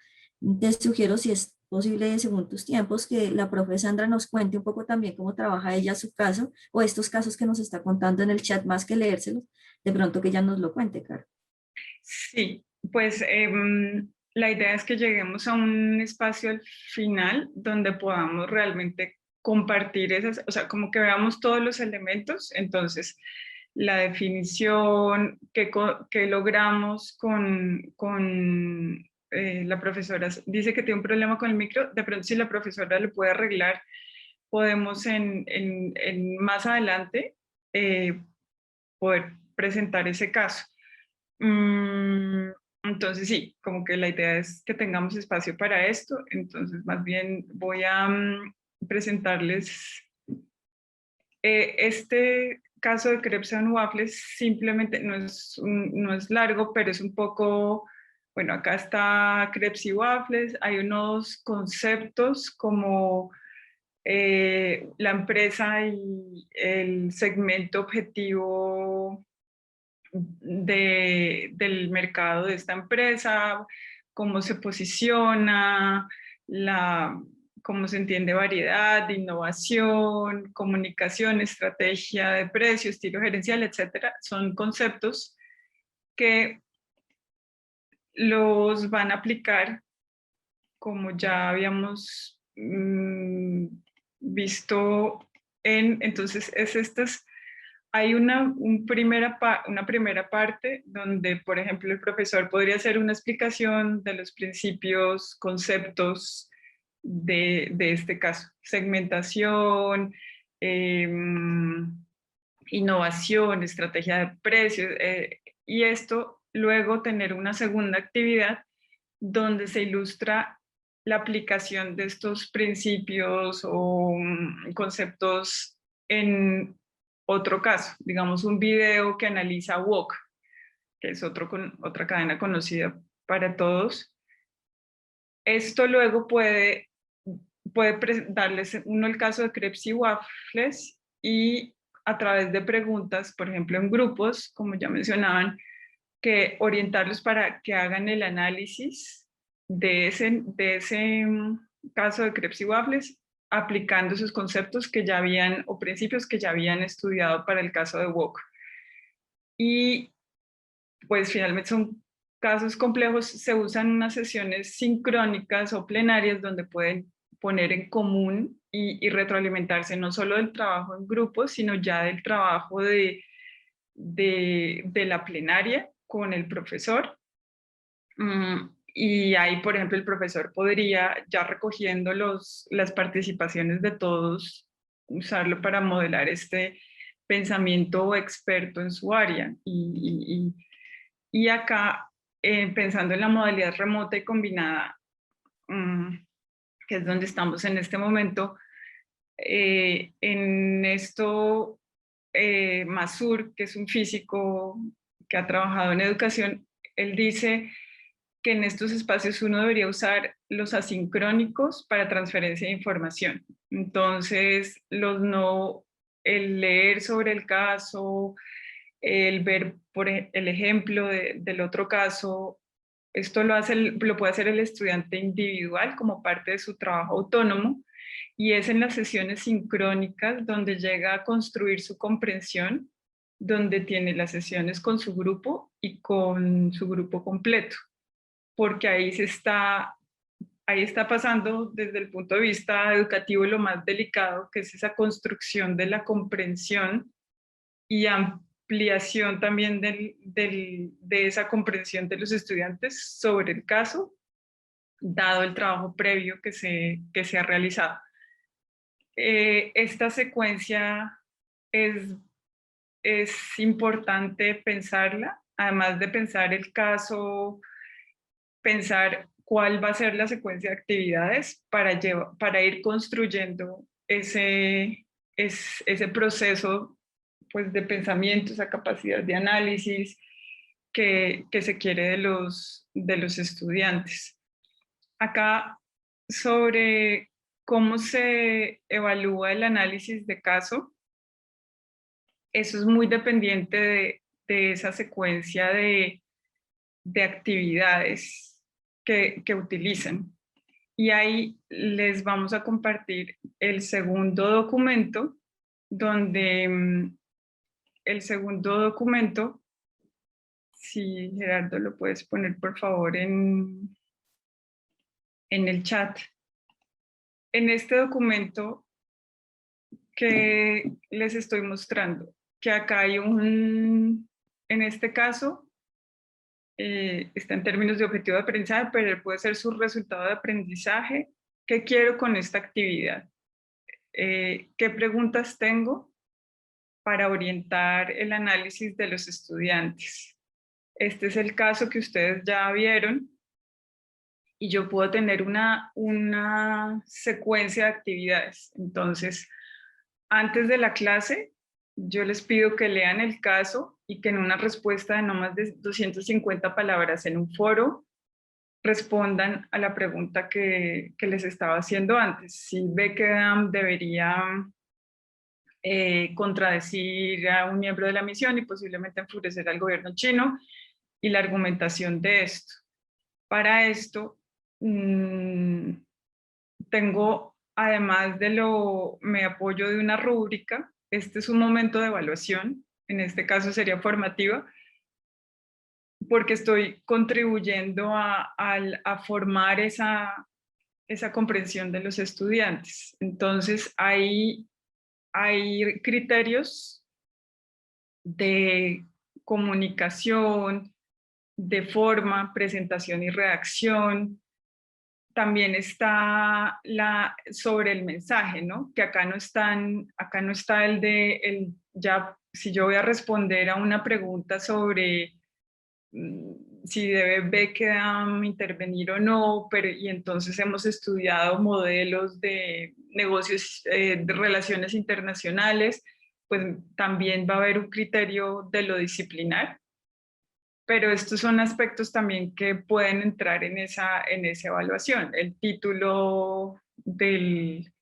te sugiero, si es posible, según tus tiempos, que la profe Sandra nos cuente un poco también cómo trabaja ella su caso, o estos casos que nos está contando en el chat, más que leérselos, de pronto que ella nos lo cuente, Caro. Sí, pues la idea es que lleguemos a un espacio al final donde podamos realmente compartir esas, o sea, como que veamos todos los elementos. Entonces, la definición que logramos con la profesora, dice que tiene un problema con el micro, de pronto si la profesora lo puede arreglar, podemos en más adelante poder presentar ese caso. Entonces sí, como que la idea es que tengamos espacio para esto, entonces más bien voy a presentarles este caso de crepes and waffles. Simplemente no es largo, pero es un poco, bueno, acá está crepes y waffles, hay unos conceptos como la empresa y el segmento objetivo del mercado de esta empresa, cómo se posiciona, cómo se entiende variedad, innovación, comunicación, estrategia de precio, estilo gerencial, etcétera. Son conceptos que los van a aplicar, como ya habíamos visto entonces hay una primera parte donde, por ejemplo, el profesor podría hacer una explicación de los principios, conceptos de este caso: segmentación, innovación, estrategia de precios, y esto luego tener una segunda actividad donde se ilustra la aplicación de estos principios o conceptos en otro caso, digamos un video que analiza Wok, que es otra cadena conocida para todos. Esto luego puede darles uno el caso de crepes y waffles, y a través de preguntas, por ejemplo en grupos, como ya mencionaban, que orientarlos para que hagan el análisis de ese caso de crepes y waffles, aplicando esos conceptos que ya habían, o principios que ya habían estudiado para el caso de Wok. Y pues finalmente son casos complejos, se usan unas sesiones sincrónicas o plenarias donde pueden poner en común y retroalimentarse no solo del trabajo en grupo, sino ya del trabajo de la plenaria con el profesor. Y ahí, por ejemplo, el profesor podría, ya recogiendo las participaciones de todos, usarlo para modelar este pensamiento experto en su área. Y acá, pensando en la modalidad remota y combinada, que es donde estamos en este momento, en esto, Masur, que es un físico que ha trabajado en educación, él dice que en estos espacios uno debería usar los asincrónicos para transferencia de información. Entonces, el leer sobre el caso, el ver el ejemplo del otro caso, esto lo puede hacer el estudiante individual como parte de su trabajo autónomo, y es en las sesiones sincrónicas donde llega a construir su comprensión, donde tiene las sesiones con su grupo y con su grupo completo, porque ahí está pasando desde el punto de vista educativo lo más delicado, que es esa construcción de la comprensión y ampliación también de esa comprensión de los estudiantes sobre el caso, dado el trabajo previo que se ha realizado. Esta secuencia es importante pensarla, además de pensar el caso, pensar cuál va a ser la secuencia de actividades para ir construyendo ese proceso, pues, de pensamiento, esa capacidad de análisis que se quiere de los estudiantes. Acá, sobre cómo se evalúa el análisis de caso, eso es muy dependiente de esa secuencia de actividades que utilizan. Y ahí les vamos a compartir el segundo documento, donde el segundo documento, si Gerardo lo puedes poner por favor en el chat. En este documento que les estoy mostrando, que acá hay en este caso, está en términos de objetivo de aprendizaje, pero puede ser su resultado de aprendizaje. ¿Qué quiero con esta actividad? ¿Qué preguntas tengo para orientar el análisis de los estudiantes? Este es el caso que ustedes ya vieron y yo puedo tener una secuencia de actividades. Entonces, antes de la clase, yo les pido que lean el caso y que en una respuesta de no más de 250 palabras en un foro respondan a la pregunta que les estaba haciendo antes. Si Beckham debería contradecir a un miembro de la misión y posiblemente enfurecer al gobierno chino, y la argumentación de esto. Para esto, tengo, además me apoyo de una rúbrica. Este es un momento de evaluación, en este caso sería formativa, porque estoy contribuyendo a formar esa comprensión de los estudiantes. Entonces, hay criterios de comunicación, de forma, presentación y redacción. También está sobre el mensaje, ¿no? Que acá no está ya, si yo voy a responder a una pregunta sobre si debe Beckham intervenir o no, y entonces hemos estudiado modelos de negocios, de relaciones internacionales, pues también va a haber un criterio de lo disciplinar. Pero estos son aspectos también que pueden entrar en esa evaluación. El título del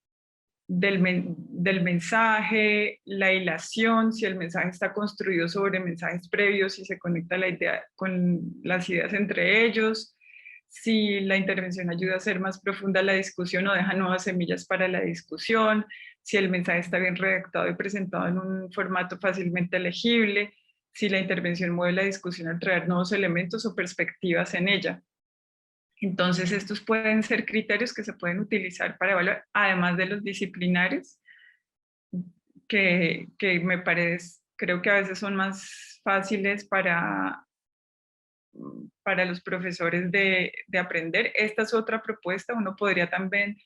mensaje, la hilación, si el mensaje está construido sobre mensajes previos, si se conecta la idea con las ideas entre ellos, si la intervención ayuda a hacer más profunda la discusión o deja nuevas semillas para la discusión, si el mensaje está bien redactado y presentado en un formato fácilmente legible, si la intervención mueve la discusión al traer nuevos elementos o perspectivas en ella. Entonces, estos pueden ser criterios que se pueden utilizar para evaluar, además de los disciplinarios, que creo que a veces son más fáciles para los profesores de aprender. Esta es otra propuesta. Uno podría también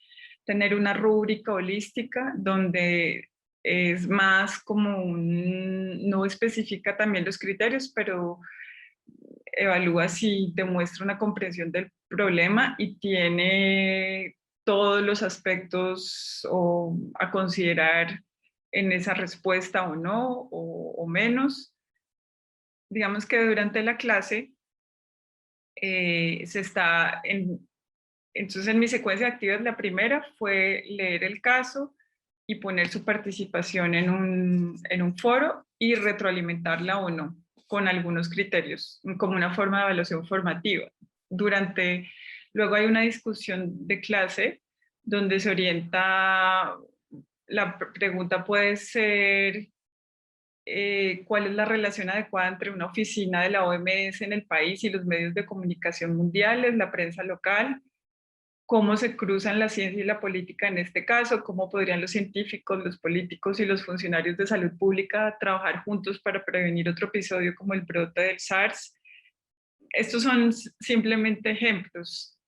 tener una rúbrica holística donde es más como no especifica también los criterios, pero evalúa si demuestra una comprensión del problema y tiene todos los aspectos a considerar en esa respuesta o no, o menos. Digamos que durante la clase entonces en mi secuencia de actividades la primera fue leer el caso y poner su participación en un foro y retroalimentarla o no, con algunos criterios, como una forma de evaluación formativa. Luego hay una discusión de clase donde se orienta, la pregunta puede ser cuál es la relación adecuada entre una oficina de la OMS en el país y los medios de comunicación mundiales, la prensa local, cómo se cruzan la ciencia y la política en este caso, cómo podrían los científicos, los políticos y los funcionarios de salud pública trabajar juntos para prevenir otro episodio como el brote del SARS. Estos son simplemente ejemplos.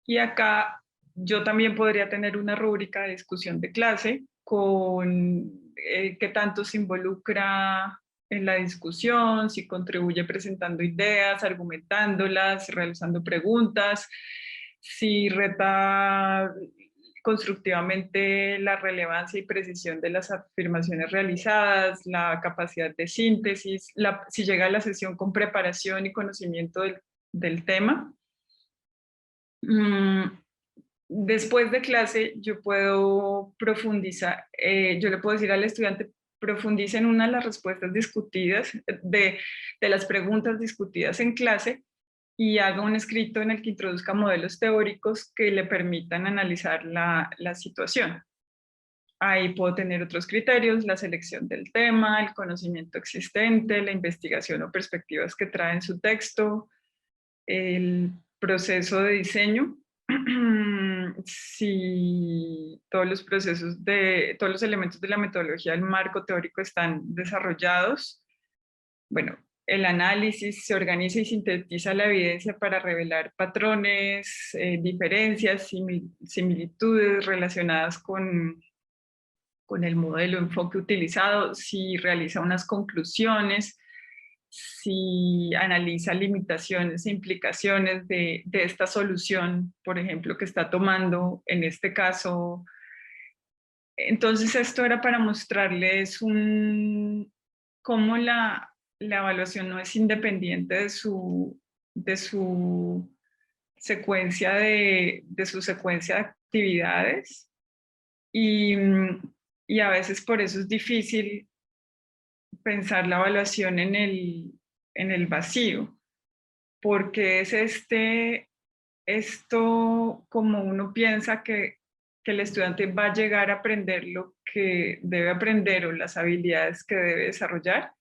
Y acá yo también podría tener una rúbrica de discusión de clase con qué tanto se involucra en la discusión, si contribuye presentando ideas, argumentándolas, realizando preguntas, si reta constructivamente la relevancia y precisión de las afirmaciones realizadas, la capacidad de síntesis, si llega a la sesión con preparación y conocimiento del tema. Después de clase yo puedo profundizar, yo le puedo decir al estudiante, profundice en una de las respuestas discutidas, de las preguntas discutidas en clase, y haga un escrito en el que introduzca modelos teóricos que le permitan analizar la situación. Ahí puedo tener otros criterios: la selección del tema, el conocimiento existente, la investigación o perspectivas que trae en su texto, el proceso de diseño, si todos los procesos todos los elementos de la metodología del marco teórico están desarrollados. Bueno, el análisis: se organiza y sintetiza la evidencia para revelar patrones, diferencias, similitudes relacionadas con el modelo, enfoque utilizado, si realiza unas conclusiones, si analiza limitaciones e implicaciones de esta solución, por ejemplo, que está tomando en este caso. Entonces esto era para mostrarles cómo la evaluación no es independiente de su secuencia de actividades, y a veces por eso es difícil pensar la evaluación en el vacío, porque es esto como uno piensa que el estudiante va a llegar a aprender lo que debe aprender o las habilidades que debe desarrollar,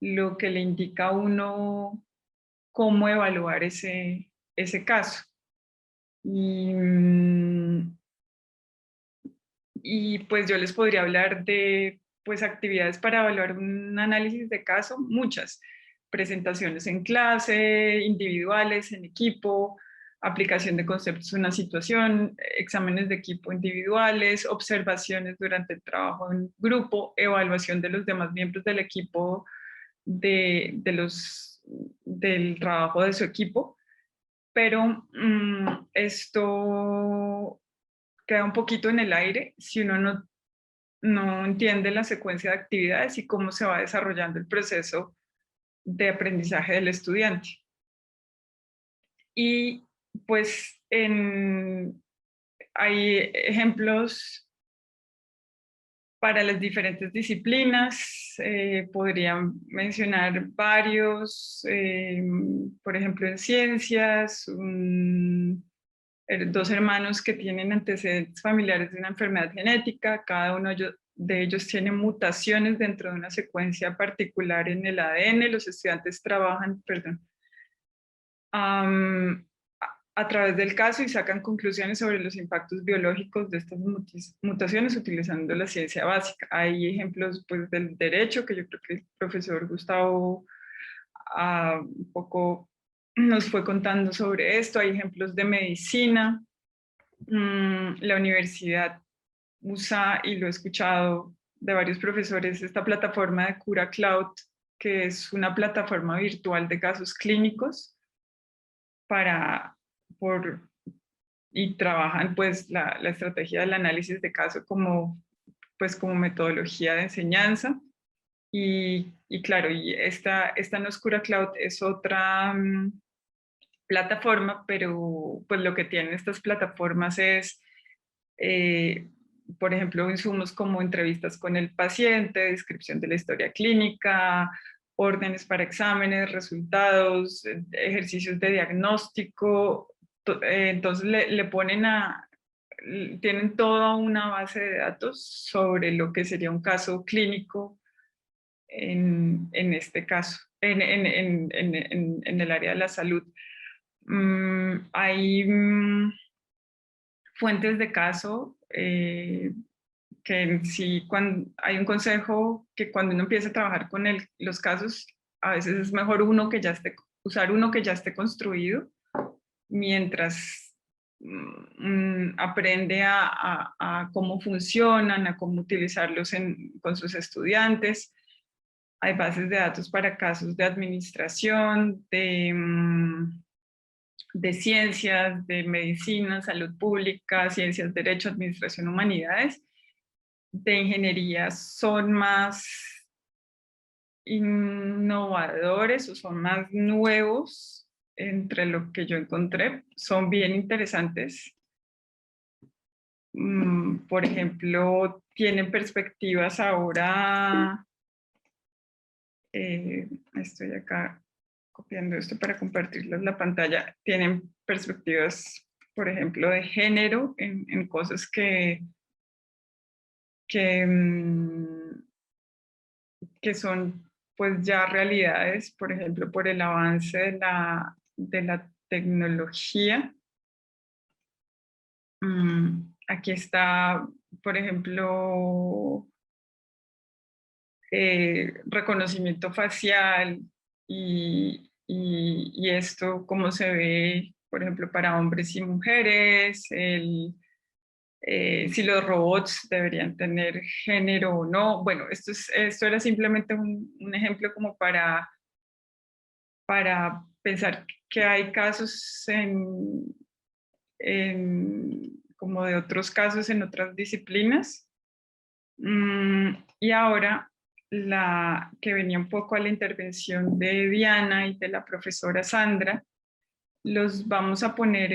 lo que le indica a uno cómo evaluar ese caso. Y pues yo les podría hablar de pues actividades para evaluar un análisis de caso, muchas: presentaciones en clase, individuales, en equipo, aplicación de conceptos en una situación, exámenes de equipo individuales, observaciones durante el trabajo en grupo, evaluación de los demás miembros del equipo, del trabajo de su equipo. Pero esto queda un poquito en el aire si uno no entiende la secuencia de actividades y cómo se va desarrollando el proceso de aprendizaje del estudiante. Y pues hay ejemplos para las diferentes disciplinas. Podrían mencionar varios, por ejemplo en ciencias, dos hermanos que tienen antecedentes familiares de una enfermedad genética. Cada uno de ellos tiene mutaciones dentro de una secuencia particular en el ADN. Los estudiantes trabajan, a través del caso y sacan conclusiones sobre los impactos biológicos de estas mutaciones utilizando la ciencia básica. Hay ejemplos pues, del derecho, que yo creo que el profesor Gustavo un poco nos fue contando sobre esto. Hay ejemplos de medicina. La universidad usa, y lo he escuchado de varios profesores, esta plataforma de Cura Cloud, que es una plataforma virtual de casos clínicos y trabajan pues la estrategia del análisis de caso como metodología de enseñanza. Y claro, y esta no es Cura Cloud, es otra plataforma, pero pues lo que tienen estas plataformas es, por ejemplo, insumos como entrevistas con el paciente, descripción de la historia clínica, órdenes para exámenes, resultados, ejercicios de diagnóstico. Entonces le ponen tienen toda una base de datos sobre lo que sería un caso clínico en este caso, en el área de la salud. Hay fuentes de caso que sí, hay un consejo que cuando uno empieza a trabajar con los casos, a veces es mejor usar uno que ya esté construido, mientras aprende a cómo funcionan, a cómo utilizarlos con sus estudiantes. Hay bases de datos para casos de administración, de ciencias, de medicina, salud pública, ciencias, derecho, administración, humanidades. De ingeniería son más innovadores o son más nuevos entre lo que yo encontré. Son bien interesantes. Por ejemplo, tienen perspectivas ahora, estoy acá copiando esto para compartirles la pantalla, tienen perspectivas, por ejemplo, de género en cosas que son pues ya realidades, por ejemplo, por el avance de la tecnología. Aquí está, por ejemplo, reconocimiento facial y esto cómo se ve, por ejemplo, para hombres y mujeres, si los robots deberían tener género o no. Bueno, esto era simplemente un ejemplo como para pensar que hay casos como de otros casos en otras disciplinas. Y ahora que venía un poco a la intervención de Diana y de la profesora Sandra, los vamos a poner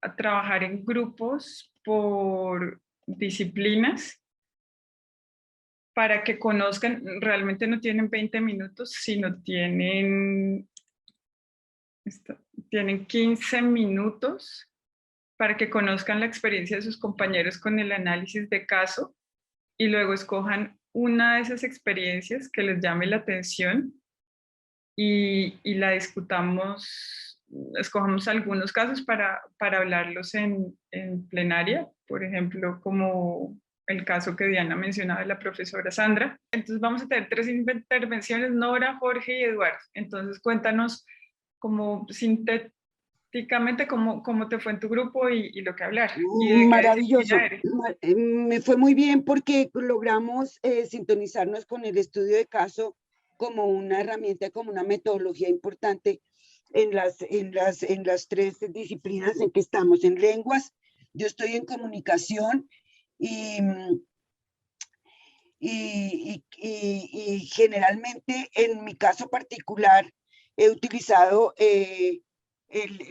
a trabajar en grupos por disciplinas para que conozcan. Realmente no tienen 20 minutos, sino tienen 15 minutos para que conozcan la experiencia de sus compañeros con el análisis de caso y luego escojan una de esas experiencias que les llame la atención y la discutamos, escojamos algunos casos para hablarlos en plenaria, por ejemplo, como el caso que Diana mencionaba de la profesora Sandra. Entonces vamos a tener 3 intervenciones, Nora, Jorge y Eduardo. Entonces cuéntanos como sintéticamente cómo te fue en tu grupo y lo que hablar. Maravilloso. Me fue muy bien porque logramos sintonizarnos con el estudio de caso como una herramienta, como una metodología importante en las 3 disciplinas en que estamos. En lenguas, yo estoy en comunicación y generalmente en mi caso particular he utilizado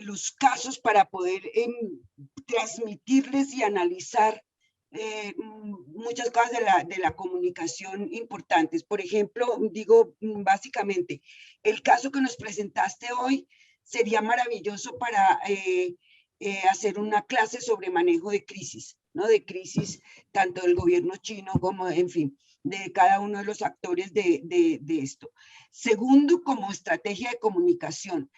los casos para poder transmitirles y analizar muchas cosas de la comunicación importantes. Por ejemplo, digo básicamente, el caso que nos presentaste hoy sería maravilloso para hacer una clase sobre manejo de crisis, ¿no? De crisis tanto del gobierno chino como, en fin, de cada uno de los actores de esto. Segundo, como estrategia de comunicación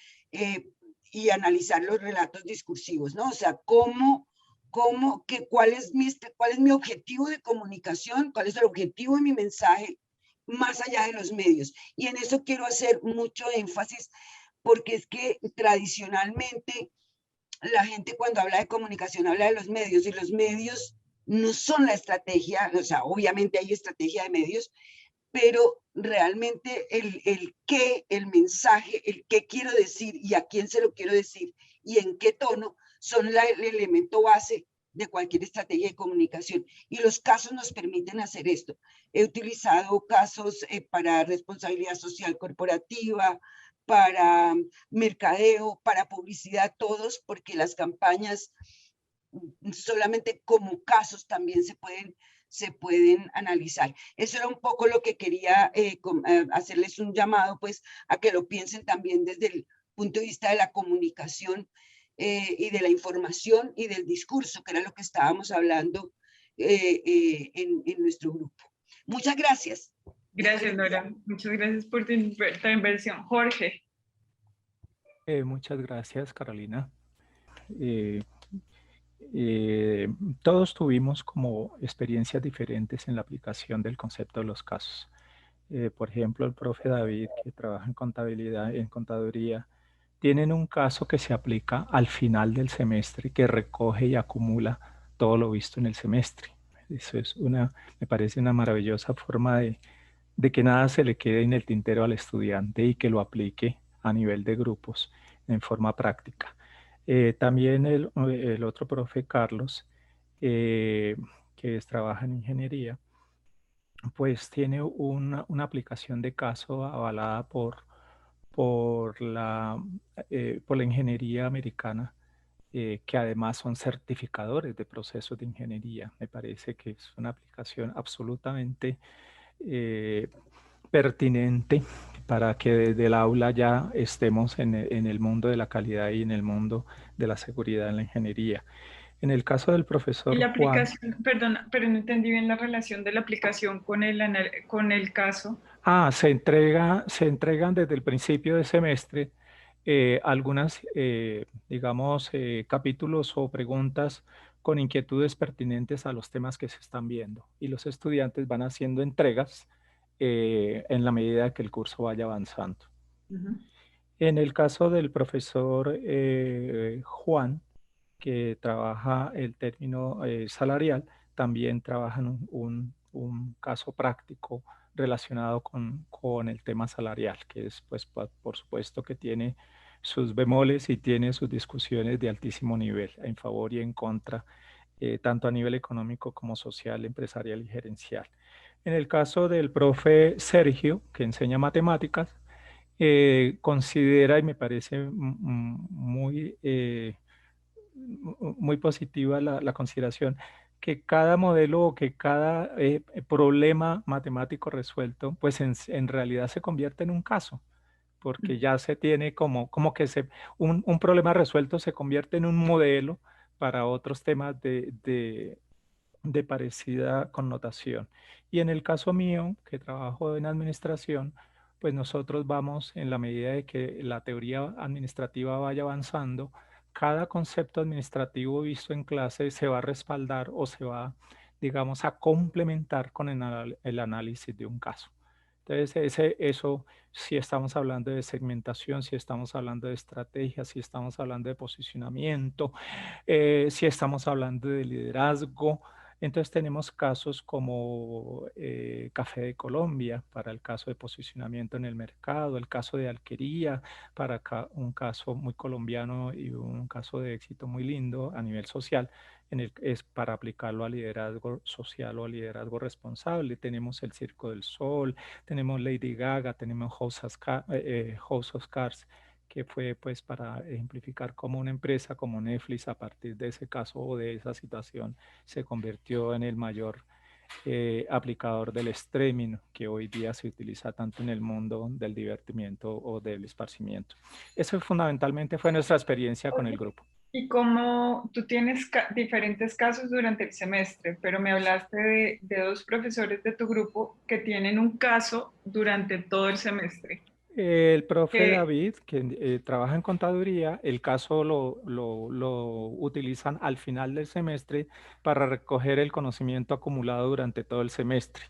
y analizar los relatos discursivos, ¿no? O sea, cuál es mi objetivo de comunicación, cuál es el objetivo de mi mensaje más allá de los medios. Y en eso quiero hacer mucho énfasis porque es que tradicionalmente la gente cuando habla de comunicación habla de los medios y los medios no son la estrategia, o sea, obviamente hay estrategia de medios, pero realmente el mensaje, el qué quiero decir y a quién se lo quiero decir y en qué tono son el elemento base de cualquier estrategia de comunicación. Y los casos nos permiten hacer esto. He utilizado casos para responsabilidad social corporativa, para mercadeo, para publicidad, todos, porque las campañas solamente como casos también se pueden analizar. Eso era un poco lo que quería hacerles un llamado, pues, a que lo piensen también desde el punto de vista de la comunicación y de la información y del discurso, que era lo que estábamos hablando en nuestro grupo. Muchas gracias. Gracias, Nora. Muchas gracias por tu inversión. Jorge. Muchas gracias, Carolina. Todos tuvimos como experiencias diferentes en la aplicación del concepto de los casos. Por ejemplo, el profe David, que trabaja en contabilidad, en contaduría, tienen un caso que se aplica al final del semestre, que recoge y acumula todo lo visto en el semestre. Eso es me parece una maravillosa forma de que nada se le quede en el tintero al estudiante y que lo aplique a nivel de grupos en forma práctica. También el otro profe, Carlos, que trabaja en ingeniería, pues tiene una aplicación de caso avalada por la ingeniería americana, que además son certificadores de procesos de ingeniería. Me parece que es una aplicación absolutamente pertinente para que desde el aula ya estemos en el mundo de la calidad y en el mundo de la seguridad en la ingeniería. En el caso del Y profesor la Juan, aplicación, perdona, pero no entendí bien la relación de la aplicación con con el caso. se entregan desde el principio de semestre algunas, digamos, capítulos o preguntas con inquietudes pertinentes a los temas que se están viendo. Y los estudiantes van haciendo entregas en la medida que el curso vaya avanzando. En el caso del profesor Juan, que trabaja el término salarial, también trabaja en un caso práctico relacionado con el tema salarial, que es, pues, por supuesto que tiene sus bemoles y tiene sus discusiones de altísimo nivel, en favor y en contra, tanto a nivel económico como social, empresarial y gerencial. En el caso del profe Sergio, que enseña matemáticas, considera, y me parece muy positiva la consideración, que cada modelo o que cada problema matemático resuelto, pues en realidad se convierte en un caso, porque ya se tiene como que un problema resuelto se convierte en un modelo para otros temas de parecida connotación. Y en el caso mío, que trabajo en administración, pues nosotros vamos, en la medida de que la teoría administrativa vaya avanzando, cada concepto administrativo visto en clase se va a respaldar o se va, digamos, a complementar con el análisis de un caso. Entonces, eso, si estamos hablando de segmentación, si estamos hablando de estrategia, si estamos hablando de posicionamiento, si estamos hablando de liderazgo. Entonces tenemos casos como Café de Colombia para el caso de posicionamiento en el mercado, el caso de Alquería para un caso muy colombiano y un caso de éxito muy lindo a nivel social, es para aplicarlo a liderazgo social o a liderazgo responsable. Tenemos el Circo del Sol, tenemos Lady Gaga, tenemos House of Cards, que fue pues para ejemplificar cómo una empresa como Netflix a partir de ese caso o de esa situación se convirtió en el mayor aplicador del streaming que hoy día se utiliza tanto en el mundo del divertimiento o del esparcimiento. Eso fundamentalmente fue nuestra experiencia con el grupo. Y como tú tienes diferentes casos durante el semestre, pero me hablaste de dos profesores de tu grupo que tienen un caso durante todo el semestre. El profe David, que trabaja en contaduría, el caso lo utilizan al final del semestre para recoger el conocimiento acumulado durante todo el semestre.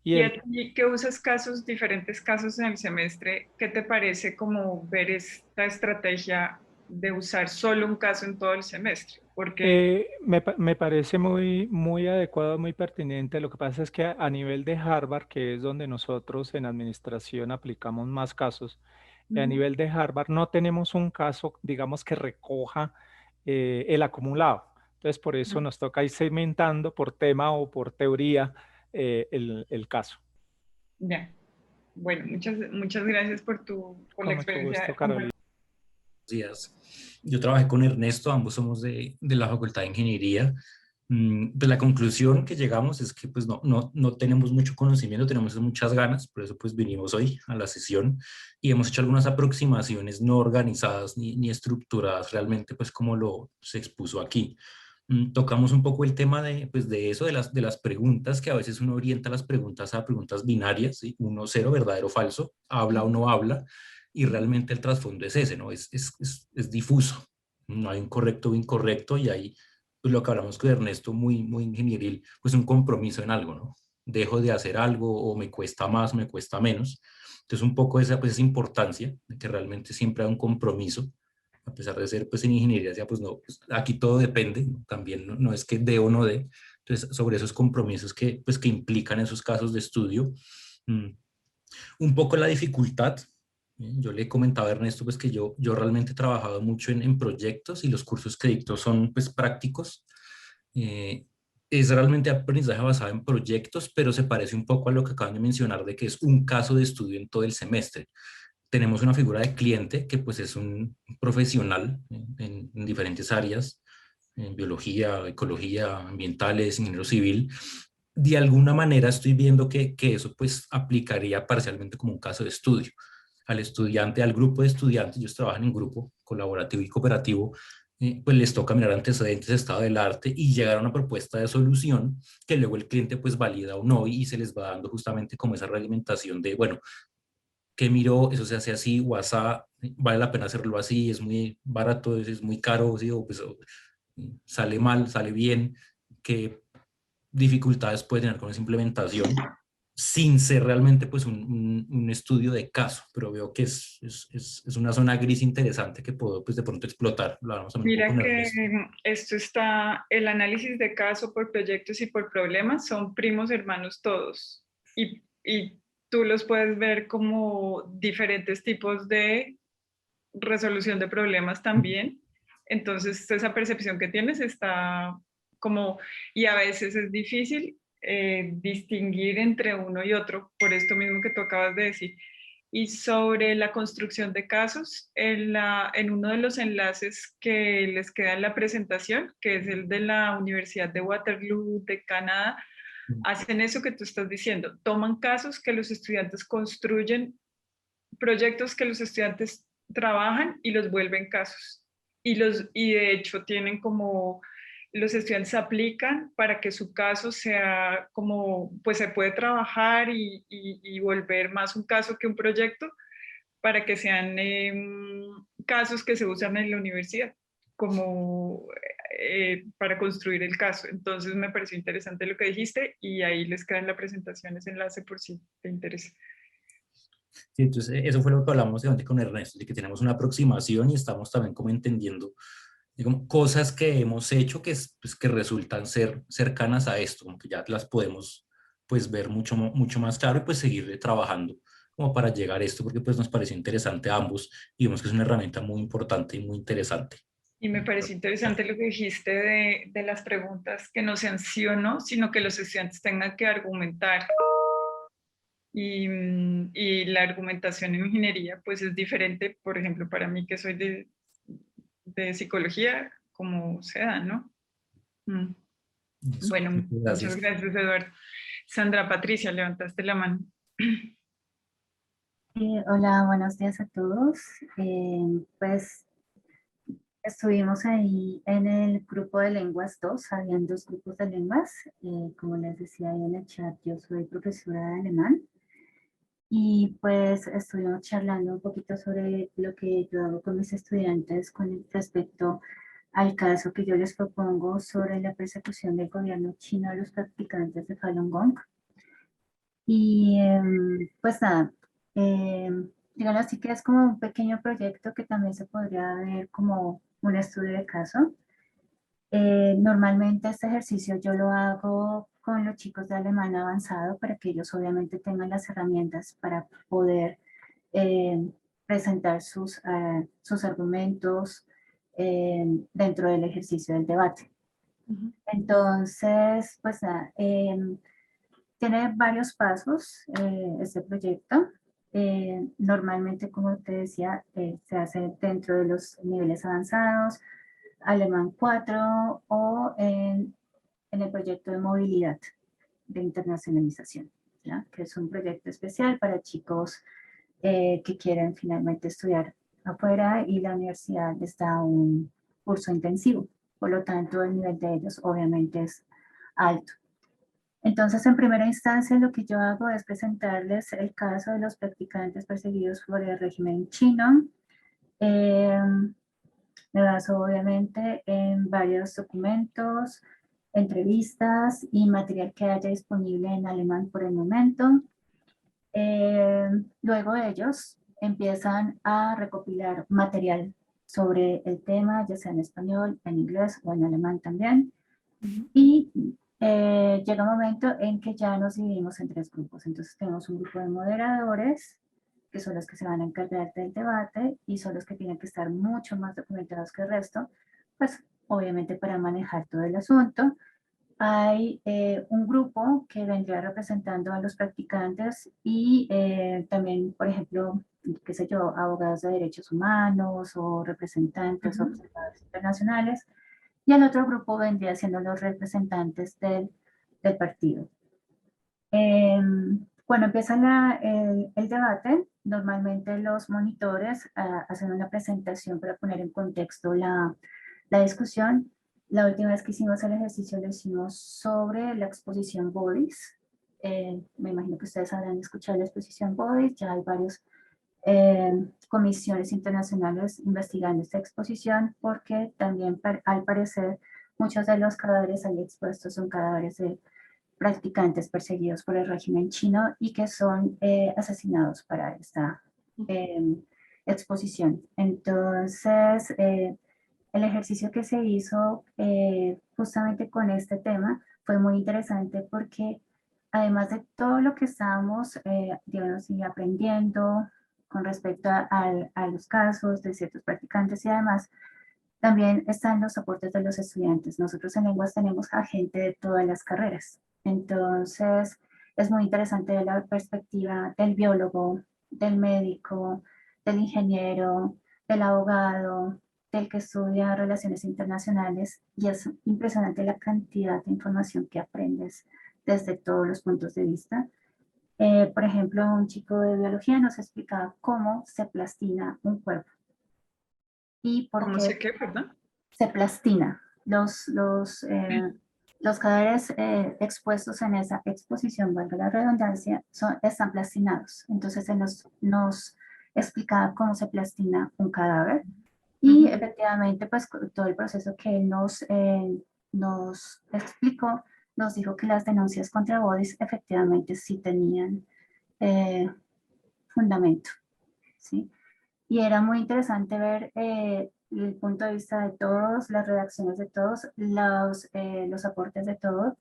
Y que usas diferentes casos en el semestre, ¿qué te parece como ver esta estrategia de usar solo un caso en todo el semestre? Porque me parece muy adecuado, muy pertinente. Lo que pasa es que a nivel de Harvard, que es donde nosotros en administración aplicamos más casos, a nivel de Harvard no tenemos un caso, digamos, que recoja el acumulado. Entonces, por eso nos toca ir segmentando por tema o por teoría el caso. Ya. Bueno, muchas gracias por la experiencia. Gusto, Carolina. Días. Yo trabajé con Ernesto, ambos somos de la Facultad de Ingeniería. Pues la conclusión que llegamos es que pues no tenemos mucho conocimiento, tenemos muchas ganas, por eso pues vinimos hoy a la sesión y hemos hecho algunas aproximaciones no organizadas ni estructuradas realmente pues como se expuso aquí. Tocamos un poco el tema de eso, de las preguntas, que a veces uno orienta las preguntas a preguntas binarias, ¿sí? 1, 0, verdadero o falso, habla o no habla, y realmente el trasfondo es ese, ¿no? Es difuso, no hay un correcto o incorrecto, y hay pues lo que hablamos con Ernesto, muy ingenieril, pues un compromiso en algo, ¿no? Dejo de hacer algo o me cuesta más, me cuesta menos. Entonces un poco esa importancia de que realmente siempre hay un compromiso, a pesar de ser pues en ingeniería, ya pues no, pues aquí todo depende, ¿no? También no es que dé o no dé. Entonces sobre esos compromisos que implican esos casos de estudio. Un poco la dificultad. Yo le he comentado a Ernesto pues que yo realmente he trabajado mucho en proyectos y los cursos que dicto son pues prácticos. Es realmente aprendizaje basado en proyectos, pero se parece un poco a lo que acaban de mencionar de que es un caso de estudio en todo el semestre. Tenemos una figura de cliente que pues es un profesional en diferentes áreas, en biología, ecología, ambientales, ingeniero civil, de alguna manera estoy viendo que eso pues aplicaría parcialmente como un caso de estudio. Al estudiante, al grupo de estudiantes, ellos trabajan en grupo colaborativo y cooperativo, pues les toca mirar antecedentes, estado del arte y llegar a una propuesta de solución que luego el cliente pues valida o no y se les va dando justamente como esa realimentación de, bueno, ¿qué miró? Eso se hace así, WhatsApp, vale la pena hacerlo así, es muy barato, es muy caro, ¿sí? O pues sale mal, sale bien, ¿qué dificultades puede tener con esa implementación? Sin ser realmente pues un estudio de caso, pero veo que es una zona gris interesante que puedo pues de pronto explotar. Lo hablamos también un poco Mira con que Ernesto. esto está, el análisis de caso por proyectos y por problemas son primos hermanos todos y tú los puedes ver como diferentes tipos de resolución de problemas también. Entonces esa percepción que tienes está como, y a veces es difícil distinguir entre uno y otro, por esto mismo que tú acabas de decir. Y sobre la construcción de casos, en uno de los enlaces que les queda en la presentación, que es el de la Universidad de Waterloo de Canadá, hacen eso que tú estás diciendo, toman casos que los estudiantes construyen, proyectos que los estudiantes trabajan y los vuelven casos. Y de hecho tienen como, los estudiantes aplican para que su caso sea como, pues se puede trabajar y volver más un caso que un proyecto para que sean casos que se usan en la universidad como para construir el caso. Entonces me pareció interesante lo que dijiste y ahí les queda en la presentación ese enlace por si te interesa. Sí, entonces eso fue lo que hablamos con Ernesto, de que tenemos una aproximación y estamos también como entendiendo digamos, cosas que hemos hecho pues, que resultan ser cercanas a esto, como que ya las podemos pues ver mucho más claro y pues seguir trabajando como para llegar a esto, porque pues nos pareció interesante a ambos y vemos que es una herramienta muy importante y muy interesante. Y me pareció interesante lo que dijiste de las preguntas que no sean sí o no, sino que los estudiantes tengan que argumentar. Y la argumentación en ingeniería pues es diferente, por ejemplo, para mí que soy de psicología, como se da, ¿no? Bueno, muchas gracias, Eduardo. Sandra Patricia, levantaste la mano. Hola, buenos días a todos. Pues estuvimos ahí en el grupo de lenguas 2, habían dos grupos de lenguas. Como les decía ahí en el chat, yo soy profesora de alemán. Y pues estuvimos charlando un poquito sobre lo que yo hago con mis estudiantes con respecto al caso que yo les propongo sobre la persecución del gobierno chino a los practicantes de Falun Gong. Y pues nada, digamos así que es como un pequeño proyecto que también se podría ver como un estudio de caso. Normalmente este ejercicio yo lo hago con los chicos de alemán avanzado para que ellos obviamente tengan las herramientas para poder presentar sus argumentos dentro del ejercicio del debate. Entonces, pues nada, tiene varios pasos este proyecto. Normalmente, como te decía, se hace dentro de los niveles avanzados, Alemán 4 o en el proyecto de movilidad de internacionalización, ¿ya? Que es un proyecto especial para chicos que quieren finalmente estudiar afuera y la universidad les da un curso intensivo. Por lo tanto, el nivel de ellos obviamente es alto. Entonces, en primera instancia, lo que yo hago es presentarles el caso de los practicantes perseguidos por el régimen chino. Me baso obviamente en varios documentos, entrevistas y material que haya disponible en alemán por el momento. Luego ellos empiezan a recopilar material sobre el tema, ya sea en español, en inglés o en alemán también. Y llega un momento en que ya nos dividimos en tres grupos. Entonces tenemos un grupo de moderadores, que son los que se van a encargar del debate y son los que tienen que estar mucho más documentados que el resto, pues obviamente para manejar todo el asunto. Hay un grupo que vendría representando a los practicantes y también, por ejemplo, qué sé yo, abogados de derechos humanos o representantes o observadores internacionales. Y el otro grupo vendría siendo los representantes del partido. Cuando empieza el debate, normalmente los monitores hacen una presentación para poner en contexto la discusión. La última vez que hicimos el ejercicio lo hicimos sobre la exposición Bodies. Me imagino que ustedes habrán escuchado la exposición Bodies, ya hay varias comisiones internacionales investigando esta exposición, porque también al parecer muchos de los cadáveres ahí expuestos son cadáveres de practicantes perseguidos por el régimen chino y que son asesinados para esta exposición. Entonces, el ejercicio que se hizo justamente con este tema fue muy interesante porque además de todo lo que estábamos, digamos, aprendiendo con respecto a los casos de ciertos practicantes y además también están los aportes de los estudiantes. Nosotros en lenguas tenemos a gente de todas las carreras. Entonces, es muy interesante de la perspectiva del biólogo, del médico, del ingeniero, del abogado, del que estudia relaciones internacionales, y es impresionante la cantidad de información que aprendes desde todos los puntos de vista. Por ejemplo, un chico de biología nos explicaba cómo se plastina un cuerpo. Y por ¿Cómo qué se qué, perdón? se plastina. Los cadáveres expuestos en esa exposición, valga la redundancia, están plastinados. Entonces se nos explicaba cómo se plastina un cadáver y efectivamente pues todo el proceso que él nos explicó, nos dijo que las denuncias contra Bodies efectivamente sí tenían fundamento, ¿sí? Y era muy interesante ver el punto de vista de todos, las redacciones de todos, los aportes de todos.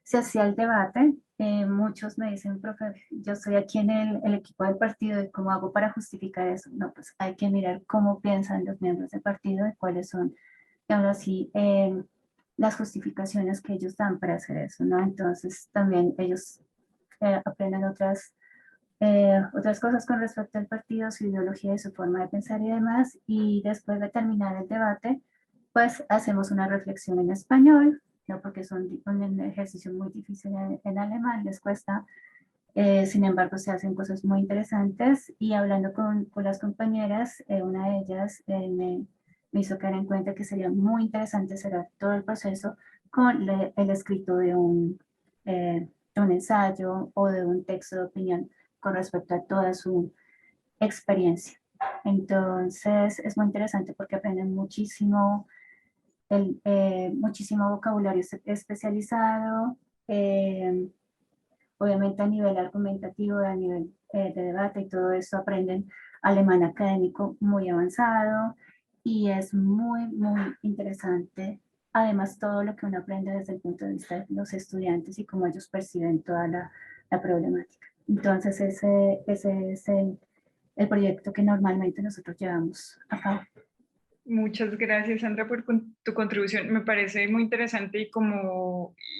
Se hacía el debate. Muchos me dicen, profe, yo estoy aquí en el equipo del partido y cómo hago para justificar eso. No, pues hay que mirar cómo piensan los miembros del partido y cuáles son, digamos así, las justificaciones que ellos dan para hacer eso, ¿no? Entonces también ellos aprenden otras cosas con respecto al partido, su ideología y su forma de pensar y demás, y después de terminar el debate, pues hacemos una reflexión en español, ¿no? Porque es un ejercicio muy difícil en alemán, les cuesta, sin embargo se hacen cosas muy interesantes, y hablando con las compañeras, una de ellas me hizo caer en cuenta que sería muy interesante cerrar todo el proceso con el escrito de un ensayo o de un texto de opinión con respecto a toda su experiencia. Entonces es muy interesante porque aprenden muchísimo, muchísimo vocabulario especializado, obviamente a nivel argumentativo, a nivel de debate y todo eso, aprenden alemán académico muy avanzado, y es muy, muy interesante. Además, todo lo que uno aprende desde el punto de vista de los estudiantes y cómo ellos perciben toda la problemática. Entonces, ese es el proyecto que normalmente nosotros llevamos a cabo. Muchas gracias, Sandra, por tu contribución. Me parece muy interesante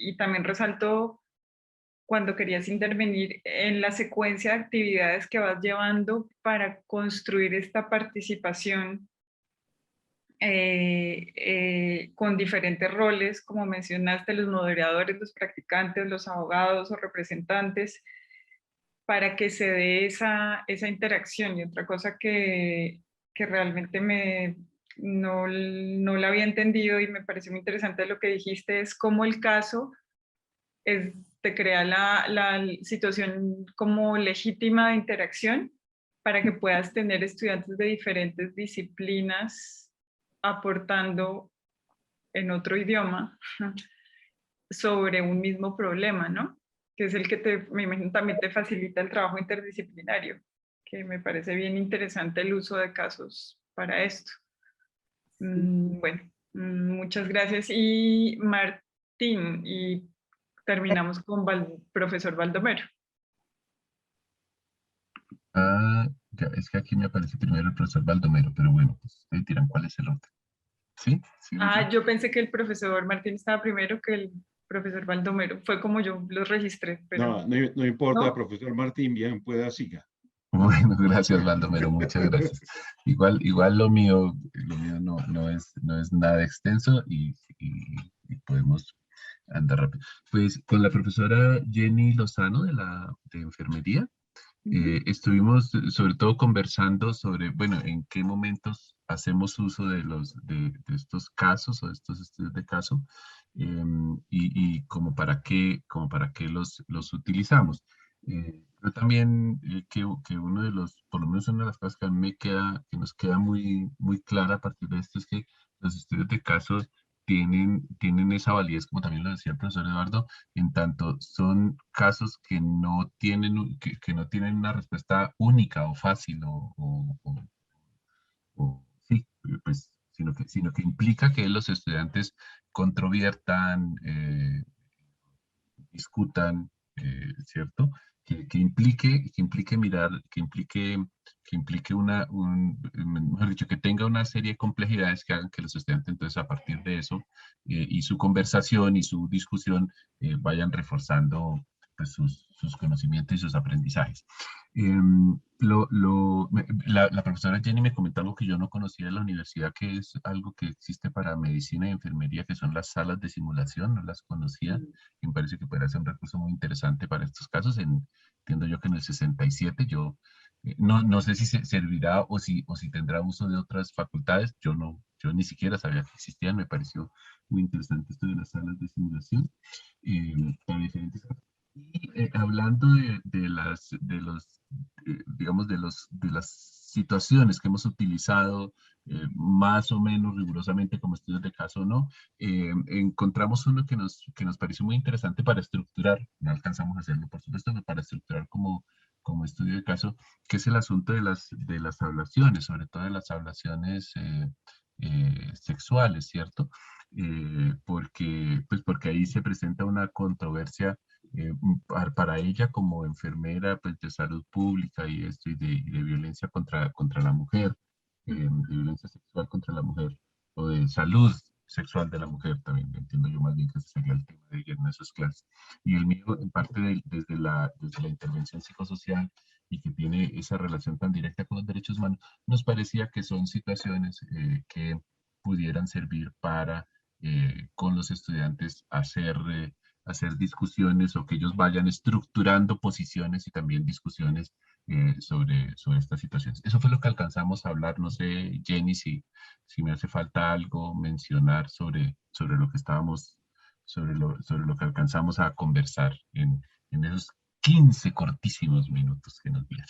y también resalto cuando querías intervenir en la secuencia de actividades que vas llevando para construir esta participación con diferentes roles, como mencionaste, los moderadores, los practicantes, los abogados o representantes, para que se dé esa interacción. Y otra cosa que realmente no la había entendido y me pareció muy interesante lo que dijiste, es cómo el caso te crea la situación como legítima de interacción para que puedas tener estudiantes de diferentes disciplinas aportando en otro idioma sobre un mismo problema, ¿no? Que es el que me imagino también te facilita el trabajo interdisciplinario, que me parece bien interesante el uso de casos para esto. Bueno, muchas gracias. Y Martín, y terminamos con profesor Baldomero. Ya, es que aquí me aparece primero el profesor Baldomero, pero bueno, pues ustedes dirán cuál es el orden. ¿Sí? ¿Sí? Yo pensé que el profesor Martín estaba primero que el profesor Baldomero. Fue como yo los registré. Pero... No importa, ¿no? profesor Martín, bien, pueda siga. Bueno, gracias, Baldomero, muchas gracias. Igual lo mío no es nada extenso y podemos anda rápido. Pues con la profesora Jenny Lozano de enfermería, estuvimos sobre todo conversando sobre, bueno, en qué momentos hacemos uso de estos casos o de estos estudios de caso, y como para qué los utilizamos. Pero también que uno de los, por lo menos una de las cosas que a mí que nos queda muy, muy clara a partir de esto es que los estudios de casos tienen esa validez, como también lo decía el profesor Eduardo, en tanto son casos que no tienen, que no tienen una respuesta única o fácil sí, pues, sino que implica que los estudiantes controviertan, discutan, ¿cierto? Que implique mirar, que implique mejor dicho, que tenga una serie de complejidades que hagan que los estudiantes entonces a partir de eso y su conversación y su discusión vayan reforzando pues, sus conocimientos y sus aprendizajes. La profesora Jenny me comentó algo que yo no conocía de la universidad, que es algo que existe para medicina y enfermería, que son las salas de simulación, no las conocía, y me parece que puede ser un recurso muy interesante para estos casos. Entiendo yo que en el 67 yo no sé si servirá o si tendrá uso de otras facultades, yo ni siquiera sabía que existían, me pareció muy interesante esto de las salas de simulación para diferentes casos. Y hablando digamos, de las situaciones que hemos utilizado más o menos rigurosamente como estudios de caso o no, encontramos uno que nos pareció muy interesante para estructurar, no alcanzamos a hacerlo por supuesto, pero para estructurar como estudio de caso, que es el asunto de las ablaciones, sobre todo de las ablaciones sexuales, ¿cierto? Porque ahí se presenta una controversia para ella como enfermera pues, de salud pública y esto y de violencia contra la mujer, de violencia sexual contra la mujer o de salud sexual de la mujer también, entiendo yo más bien que ese sería el tema de ella en esas clases. Y el mío en parte desde la intervención psicosocial y que tiene esa relación tan directa con los derechos humanos, nos parecía que son situaciones que pudieran servir para con los estudiantes hacer discusiones o que ellos vayan estructurando posiciones y también discusiones sobre estas situaciones. Eso fue lo que alcanzamos a hablar. No sé, Jenny, si me hace falta algo mencionar sobre lo que estábamos, sobre lo que alcanzamos a conversar en esos 15 cortísimos minutos que nos dieron.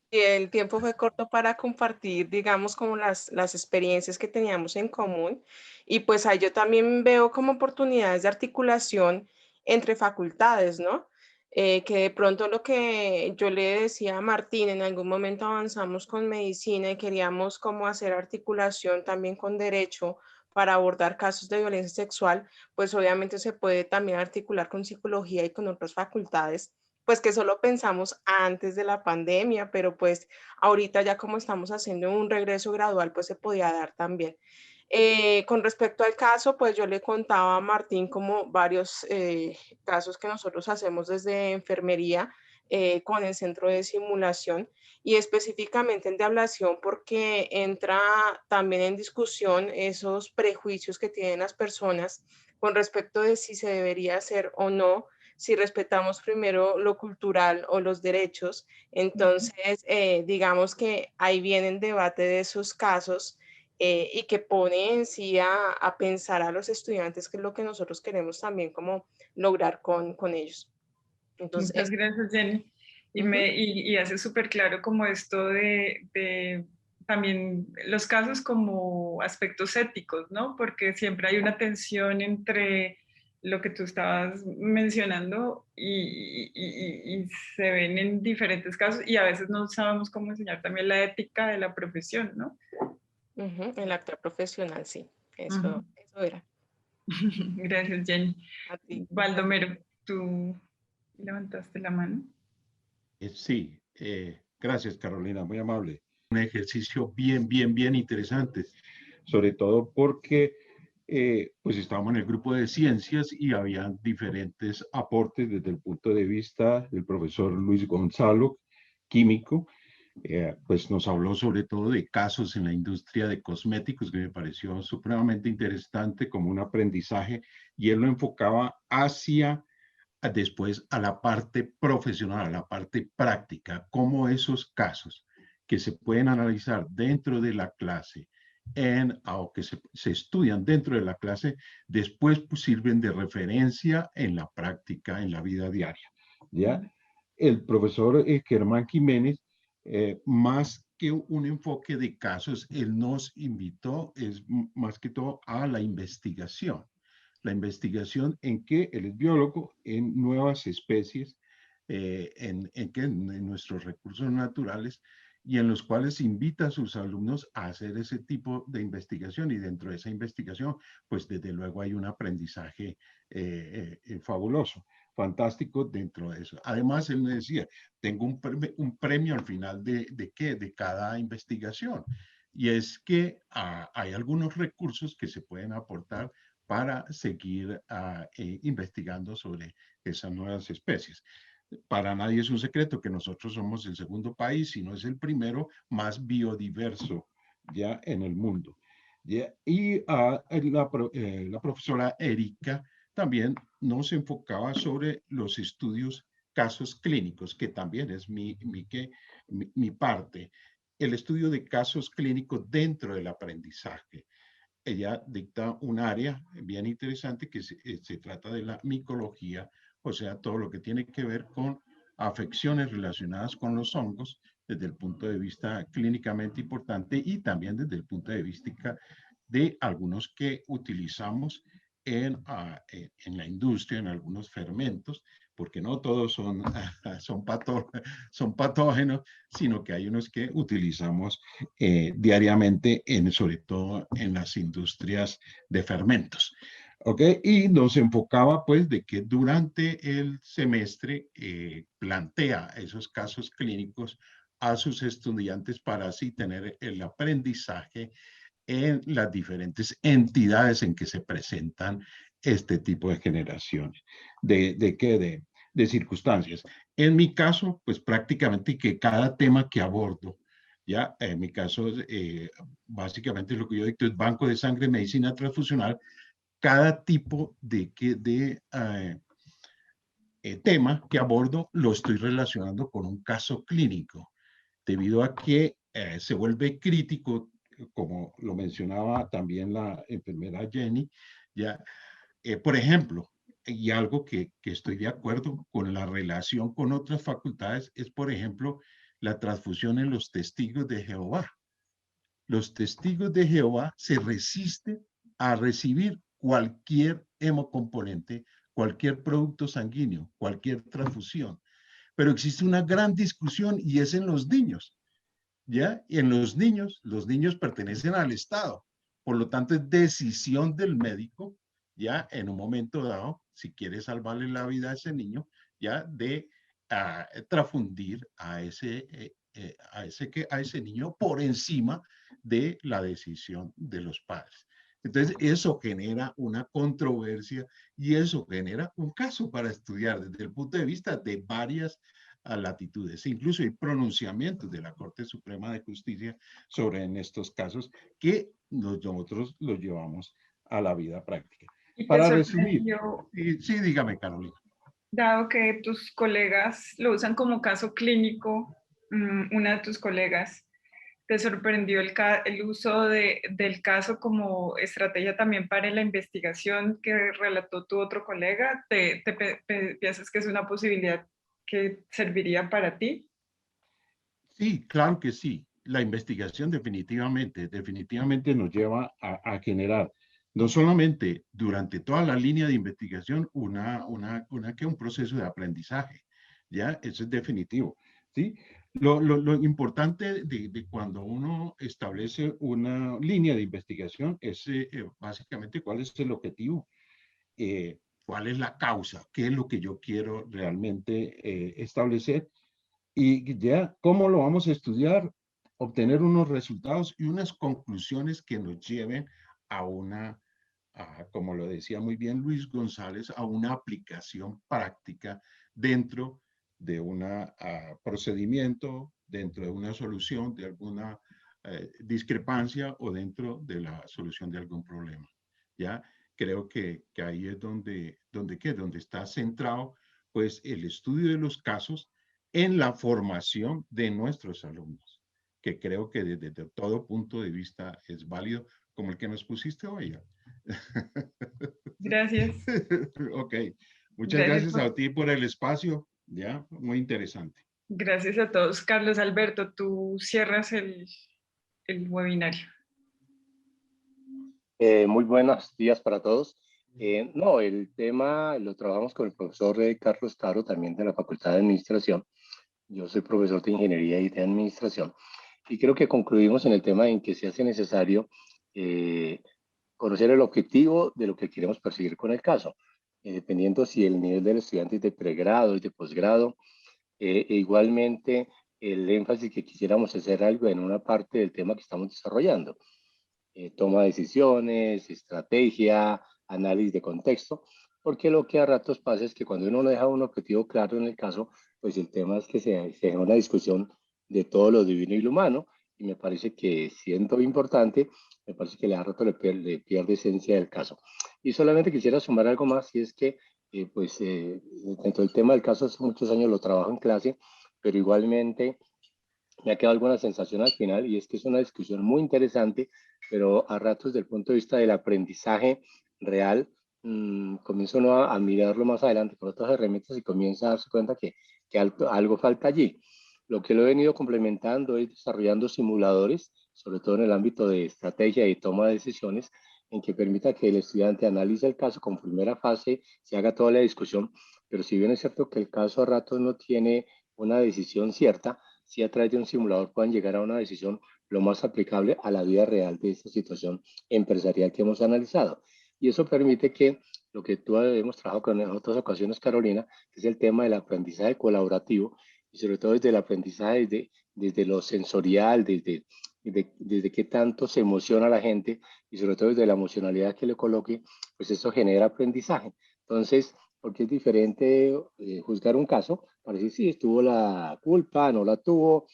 Y el tiempo fue corto para compartir, digamos, como las experiencias que teníamos en común. Y pues ahí yo también veo como oportunidades de articulación entre facultades, ¿no? Que de pronto lo que yo le decía a Martín, en algún momento avanzamos con medicina y queríamos como hacer articulación también con derecho para abordar casos de violencia sexual, pues obviamente se puede también articular con psicología y con otras facultades pues que solo pensamos antes de la pandemia, pero pues ahorita ya como estamos haciendo un regreso gradual, pues se podía dar también. Con respecto al caso, pues yo le contaba a Martín como varios casos que nosotros hacemos desde enfermería con el centro de simulación y específicamente el de ablación porque entra también en discusión esos prejuicios que tienen las personas con respecto de si se debería hacer o no, si respetamos primero lo cultural o los derechos. Entonces, digamos que ahí viene el debate de esos casos y que pone en sí a pensar a los estudiantes qué es lo que nosotros queremos también como lograr con ellos. Entonces, muchas gracias, Jenny. Y hace súper claro como esto de también los casos como aspectos éticos, ¿no? Porque siempre hay una tensión entre lo que tú estabas mencionando y se ven en diferentes casos y a veces no sabemos cómo enseñar también la ética de la profesión, ¿no? El actor profesional, sí, eso era. Gracias, Jenny. A ti. Baldomero, tú levantaste la mano. Sí, gracias Carolina, muy amable. Un ejercicio bien interesante, sobre todo porque pues estábamos en el grupo de ciencias y habían diferentes aportes desde el punto de vista del profesor Luis Gonzalo, químico, pues nos habló sobre todo de casos en la industria de cosméticos que me pareció supremamente interesante como un aprendizaje, y él lo enfocaba hacia después a la parte profesional, a la parte práctica, cómo esos casos que se pueden analizar dentro de la clase o que se estudian dentro de la clase, después pues, sirven de referencia en la práctica, en la vida diaria. ¿Ya? El profesor Germán Jiménez, más que un enfoque de casos, él nos invitó, es más que todo, a la investigación. La investigación en que él es biólogo, en nuevas especies, en nuestros recursos naturales, y en los cuales invita a sus alumnos a hacer ese tipo de investigación, y dentro de esa investigación, pues desde luego hay un aprendizaje fabuloso, fantástico dentro de eso. Además, él me decía, tengo un premio al final de cada investigación, y es que hay algunos recursos que se pueden aportar para seguir investigando sobre esas nuevas especies. Para nadie es un secreto que nosotros somos el segundo país, si no es el primero, más biodiverso ya en el mundo. ¿Ya? Y la profesora Erika también nos enfocaba sobre los estudios, casos clínicos, que también es mi parte. El estudio de casos clínicos dentro del aprendizaje. Ella dicta un área bien interesante que se trata de la micología, o sea, todo lo que tiene que ver con afecciones relacionadas con los hongos desde el punto de vista clínicamente importante, y también desde el punto de vista de algunos que utilizamos en la industria, en algunos fermentos, porque no todos son patógenos, sino que hay unos que utilizamos diariamente, sobre todo en las industrias de fermentos. ¿Ok? Y nos enfocaba pues de que durante el semestre plantea esos casos clínicos a sus estudiantes para así tener el aprendizaje en las diferentes entidades en que se presentan este tipo de generaciones, de circunstancias. En mi caso, pues prácticamente que cada tema que abordo, ya en mi caso, básicamente lo que yo dicto es banco de sangre, medicina transfusional, cada tipo de tema que abordo lo estoy relacionando con un caso clínico, debido a que se vuelve crítico, como lo mencionaba también la enfermera Jenny, ya, por ejemplo, y algo que estoy de acuerdo con la relación con otras facultades, es, por ejemplo, la transfusión en los testigos de Jehová. Los testigos de Jehová se resisten a recibir cualquier hemocomponente, cualquier producto sanguíneo, cualquier transfusión. Pero existe una gran discusión, y es en los niños. ¿Ya? Y en los niños pertenecen al Estado. Por lo tanto, es decisión del médico, ya en un momento dado, si quiere salvarle la vida a ese niño, ya de transfundir a ese niño por encima de la decisión de los padres. Entonces, eso genera una controversia, y eso genera un caso para estudiar desde el punto de vista de varias latitudes. Incluso hay pronunciamientos de la Corte Suprema de Justicia sobre en estos casos que nosotros los llevamos a la vida práctica. ¿Y te Para resumir, sorprendió, sí, dígame, Carolina. dado que tus colegas lo usan como caso clínico, una de tus colegas, ¿te sorprendió el uso del caso como estrategia también para la investigación que relató tu otro colega? ¿Piensas que es una posibilidad que serviría para ti? Sí, claro que sí. La investigación definitivamente nos lleva a generar, no solamente durante toda la línea de investigación, un proceso de aprendizaje. ¿Ya? Eso es definitivo. ¿Sí? Lo importante de cuando uno establece una línea de investigación es básicamente cuál es el objetivo, cuál es la causa, qué es lo que yo quiero realmente establecer. Y ya, ¿cómo lo vamos a estudiar? Obtener unos resultados y unas conclusiones que nos lleven como lo decía muy bien Luis González, a una aplicación práctica dentro de un procedimiento, dentro de una solución de alguna discrepancia o dentro de la solución de algún problema. ¿Ya? Creo que ahí es donde está centrado pues el estudio de los casos en la formación de nuestros alumnos, que creo que desde todo punto de vista es válido, como el que nos pusiste hoy. Gracias. Ok, muchas gracias a ti por el espacio, ya, muy interesante. Gracias a todos. Carlos Alberto, tú cierras el webinario. Muy buenos días para todos. No, el tema lo trabajamos con el profesor Carlos Caro, también de la Facultad de Administración. Yo soy profesor de Ingeniería y de Administración. Y creo que concluimos en el tema en que se hace necesario conocer el objetivo de lo que queremos perseguir con el caso, dependiendo si el nivel del estudiante es de pregrado y de posgrado. Igualmente, el énfasis que quisiéramos hacer algo en una parte del tema que estamos desarrollando. Toma de decisiones, estrategia, análisis de contexto, porque lo que a ratos pasa es que cuando uno no deja un objetivo claro en el caso, pues el tema es que se genera una discusión de todo lo divino y lo humano, y me parece que siendo importante, me parece que a rato le pierde esencia del caso. Y solamente quisiera sumar algo más, y es que dentro del tema del caso hace muchos años lo trabajo en clase, pero igualmente me ha quedado alguna sensación al final, y es que es una discusión muy interesante, pero a ratos desde el punto de vista del aprendizaje real, comienza uno a mirarlo más adelante con otras herramientas y comienza a darse cuenta que algo falta allí. Lo que lo he venido complementando es desarrollando simuladores, sobre todo en el ámbito de estrategia y toma de decisiones, en que permita que el estudiante analice el caso con primera fase, se haga toda la discusión, pero si bien es cierto que el caso a ratos no tiene una decisión cierta, si a través de un simulador puedan llegar a una decisión lo más aplicable a la vida real de esta situación empresarial que hemos analizado. Y eso permite que lo que tú hemos trabajado en otras ocasiones, Carolina, que es el tema del aprendizaje colaborativo, y sobre todo desde el aprendizaje desde lo sensorial, desde qué tanto se emociona la gente, y sobre todo desde la emocionalidad que le coloque, pues eso genera aprendizaje. Entonces, porque es diferente juzgar un caso, para decir si tuvo la culpa, no la tuvo,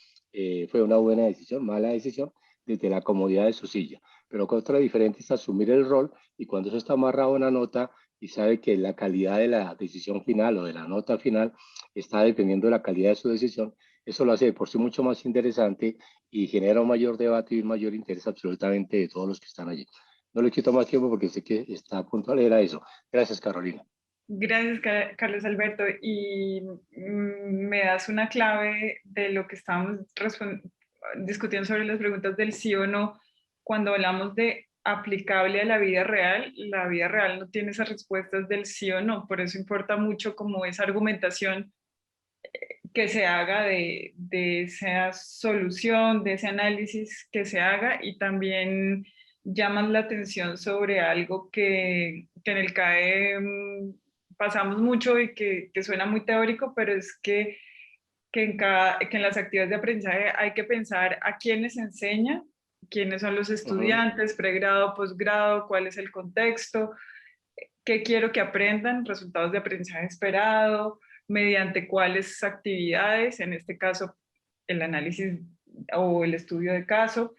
fue una buena decisión, mala decisión, desde la comodidad de su silla. Pero otra diferente es asumir el rol, y cuando eso está amarrado a una nota y sabe que la calidad de la decisión final o de la nota final está dependiendo de la calidad de su decisión, eso lo hace de por sí mucho más interesante y genera un mayor debate y un mayor interés absolutamente de todos los que están allí. No le quito más tiempo porque sé que está a punto de leer a eso. Gracias, Carolina. Gracias, Carlos Alberto. Y me das una clave de lo que estábamos discutiendo sobre las preguntas del sí o no. Cuando hablamos de aplicable a la vida real no tiene esas respuestas del sí o no. Por eso importa mucho como esa argumentación que se haga de esa solución, de ese análisis que se haga, y también llaman la atención sobre algo que en el CAE pasamos mucho y que suena muy teórico, pero es que en las actividades de aprendizaje hay que pensar a quiénes enseña, quiénes son los estudiantes, pregrado, posgrado, cuál es el contexto, qué quiero que aprendan, resultados de aprendizaje esperado, mediante cuáles actividades, en este caso el análisis o el estudio de caso,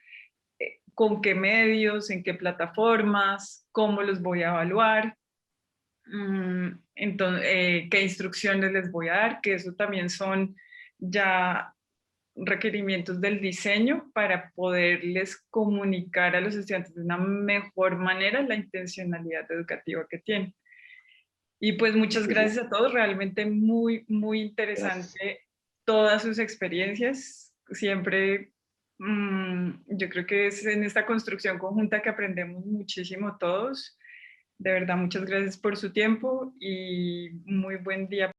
con qué medios, en qué plataformas, cómo los voy a evaluar, entonces, qué instrucciones les voy a dar, que eso también son ya requerimientos del diseño para poderles comunicar a los estudiantes de una mejor manera la intencionalidad educativa que tienen. Y pues muchas gracias a todos, realmente muy, muy interesante todas sus experiencias. Siempre yo creo que es en esta construcción conjunta que aprendemos muchísimo todos. De verdad, muchas gracias por su tiempo y muy buen día.